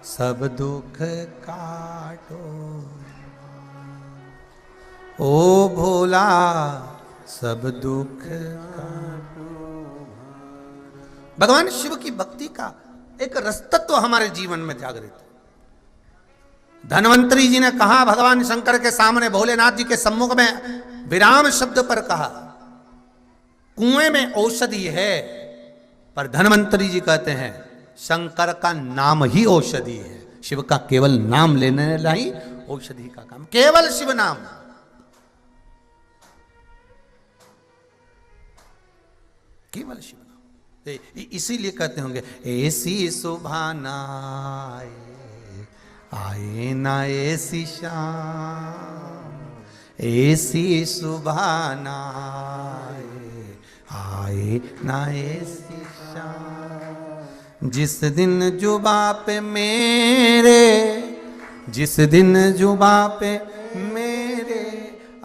सब दुख काटो, ओ भोला सब दुख काटो। भगवान शिव की भक्ति का एक रसतत्व हमारे जीवन में जागृत है। धन्वंतरी जी ने कहा, भगवान शंकर के सामने, भोलेनाथ जी के सम्मुख में विराम शब्द पर कहा, कुएं में औषधि है, पर धन्वंतरी जी कहते हैं शंकर का नाम ही औषधि है। शिव का केवल नाम लेने वाला ही औषधि का काम, केवल शिव नाम। केवल शिव नाम। इसीलिए कहते होंगे, ऐसी सुभाना आए ना ऐसी शाम, ऐसी सुभाना आए ना ऐसी शाम। जिस दिन जुबा पे मेरे, जिस दिन जुबा पे मेरे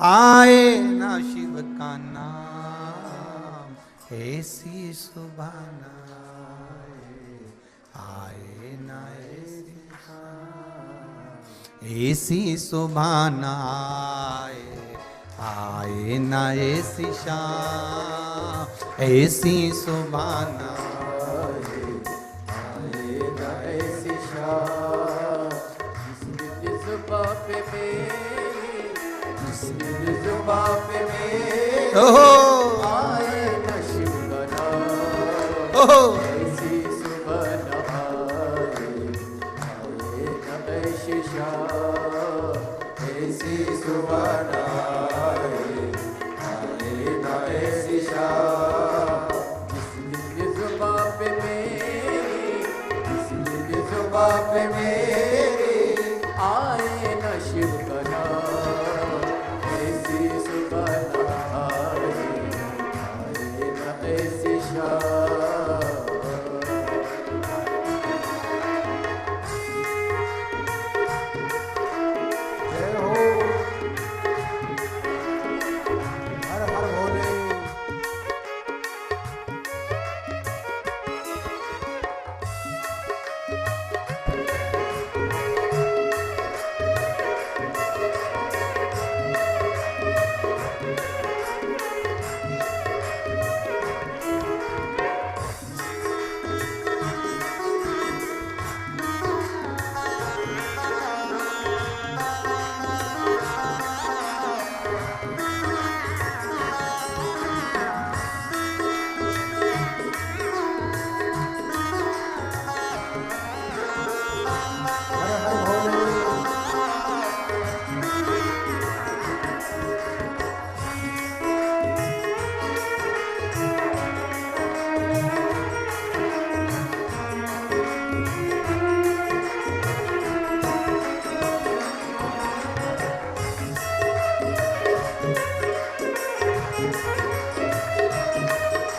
आए ना शिव का नाम, ऐसी सुभाना आए ना ऐसी शाम। ऐसी सुभाना आए ना ऐसी शाम, ऐसी सुभाना आए ना ऐसी शाम। जिस जुबां पे मेरी, जिस जुबां पे मेरी ओहो आए ना शिव का नाम, ओहो ऐसी सुभाना आए ना ऐसी शाम, ऐसी सुभाना आए ना ऐसी शाम। जिस जुबां पे मेरी, जिस जुबां पे मेरी आए ना शिव का नाम, ऐसी सुभाना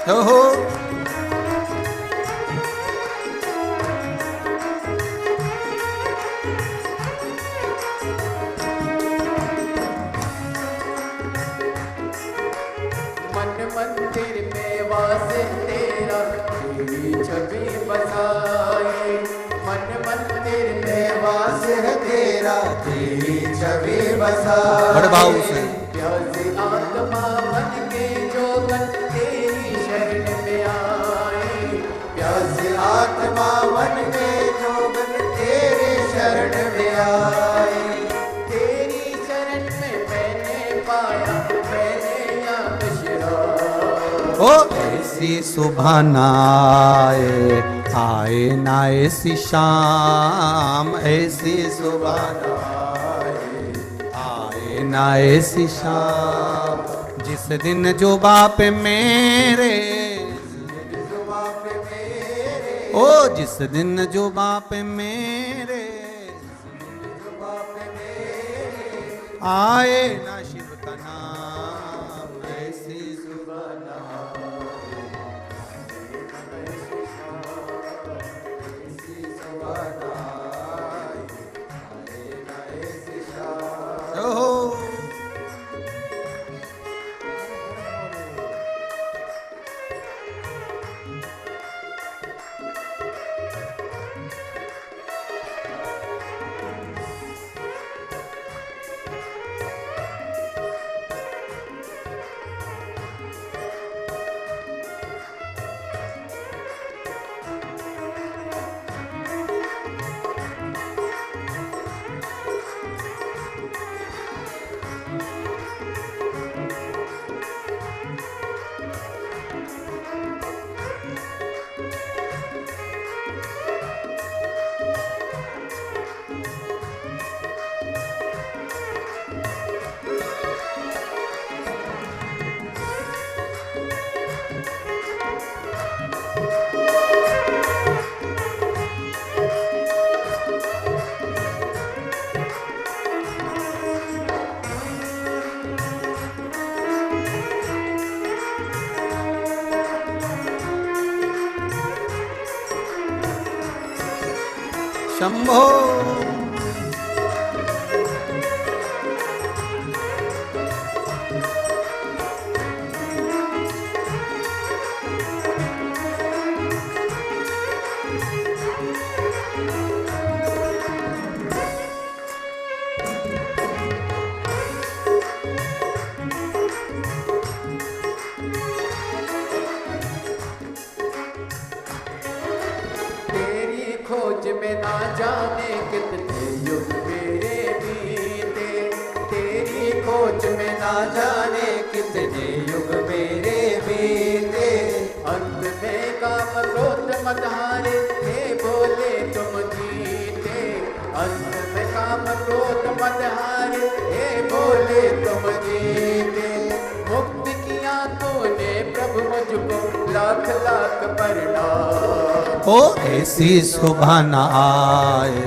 ओहो मन मंदिर में वास तेरा, तेरी छवि बसाए। मन मंदिर में वास है तेरा, तेरी छवि बसाए। बड़े भाव से प्यासी आत्मा बन के जोगन तेरी शरण में आए। प्यासी आत्मा बन के जोगन तेरी शरण में आए। तेरी शरण में मैंने पाया, मैंने याद शिरा। ओ ऐसी सुबह ना आए, आए ना ऐसी शाम, ऐसी सुबह ना आए ना ऐसी शाम, जिस दिन जो बाप मेरे, ओ जिस दिन जो बाप मेरे आए ना शिव का नाम, ऐसी सुबह ना ओहो शंभो तेरी खोज में ना जाने कितने युग मेरे बीते। तेरी खोज में ना जाने कितने युग मेरे बीते। अंत में काम क्रोध मत हारे, हे बोले तुम जीते। अंत में काम क्रोध मत हारे, हे बोले तुम जीते। मुक्त किया तूने प्रभु मुझको, लाख लाख प्रणाम। ओ ऐसी सुबह न आए,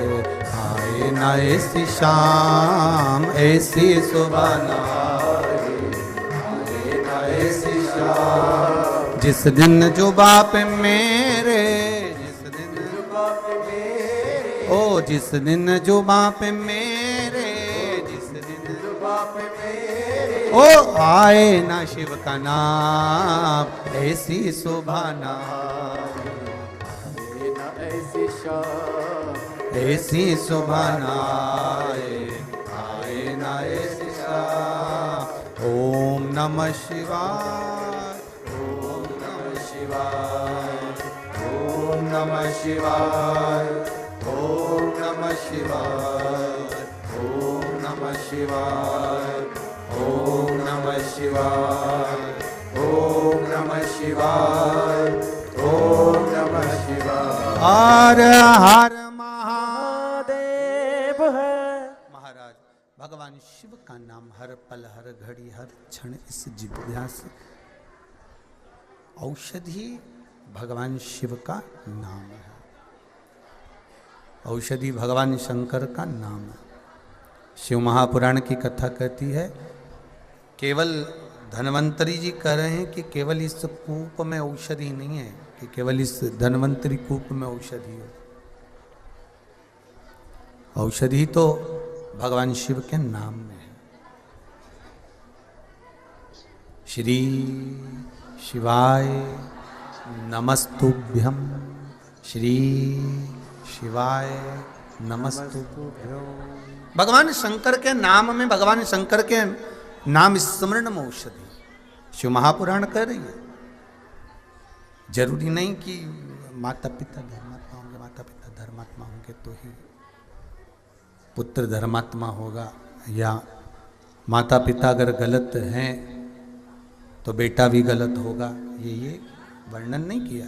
आए न ऐसी शाम, ऐसी सुबह न आए, आए न ऐसी शाम, जिस दिन जो बाप मेरे, जिस दिन जो बाप मेरे, ओ जिस दिन जो बाप मेरे, जिस दिन जो बाप मेरे, ओ आए ना शिव का नाम, ऐसी सुबह न आए, ऐसी शाम, ऐसी सुबह न आए, आए ना ऐसी शाम। ओम नमः शिवाय, ओम नमः शिवाय, ओम नमः शिवाय, ओम नमः शिवाय, ओम नमः शिवाय, ओम नमः शिवाय, ओम नमः शिवाय, ओम नमः शिवाय। हर हर महादेव है। महाराज भगवान शिव का नाम हर पल हर घड़ी हर क्षण इस जिज्ञा से औषधि भगवान शिव का नाम है। औषधि भगवान शंकर का नाम है। शिव महापुराण की कथा कहती है केवल धन्वंतरी जी कह रहे हैं कि केवल इस कूप में औषधि नहीं है, कि केवल इस धन्वंतरी कूप में औषधि हो। औषधि तो भगवान शिव के नाम में है। श्री शिवाय नमस्तुभ्यम, श्री शिवाय नमस्तुभ्यम। भगवान शंकर के नाम में, भगवान शंकर के नाम स्मरण में औषधि। शिव महापुराण कह रही है, जरूरी नहीं कि माता पिता धर्मात्मा होंगे, माता पिता धर्मात्मा होंगे तो ही पुत्र धर्मात्मा होगा, या माता पिता अगर गलत हैं तो बेटा भी गलत होगा। ये वर्णन नहीं किया।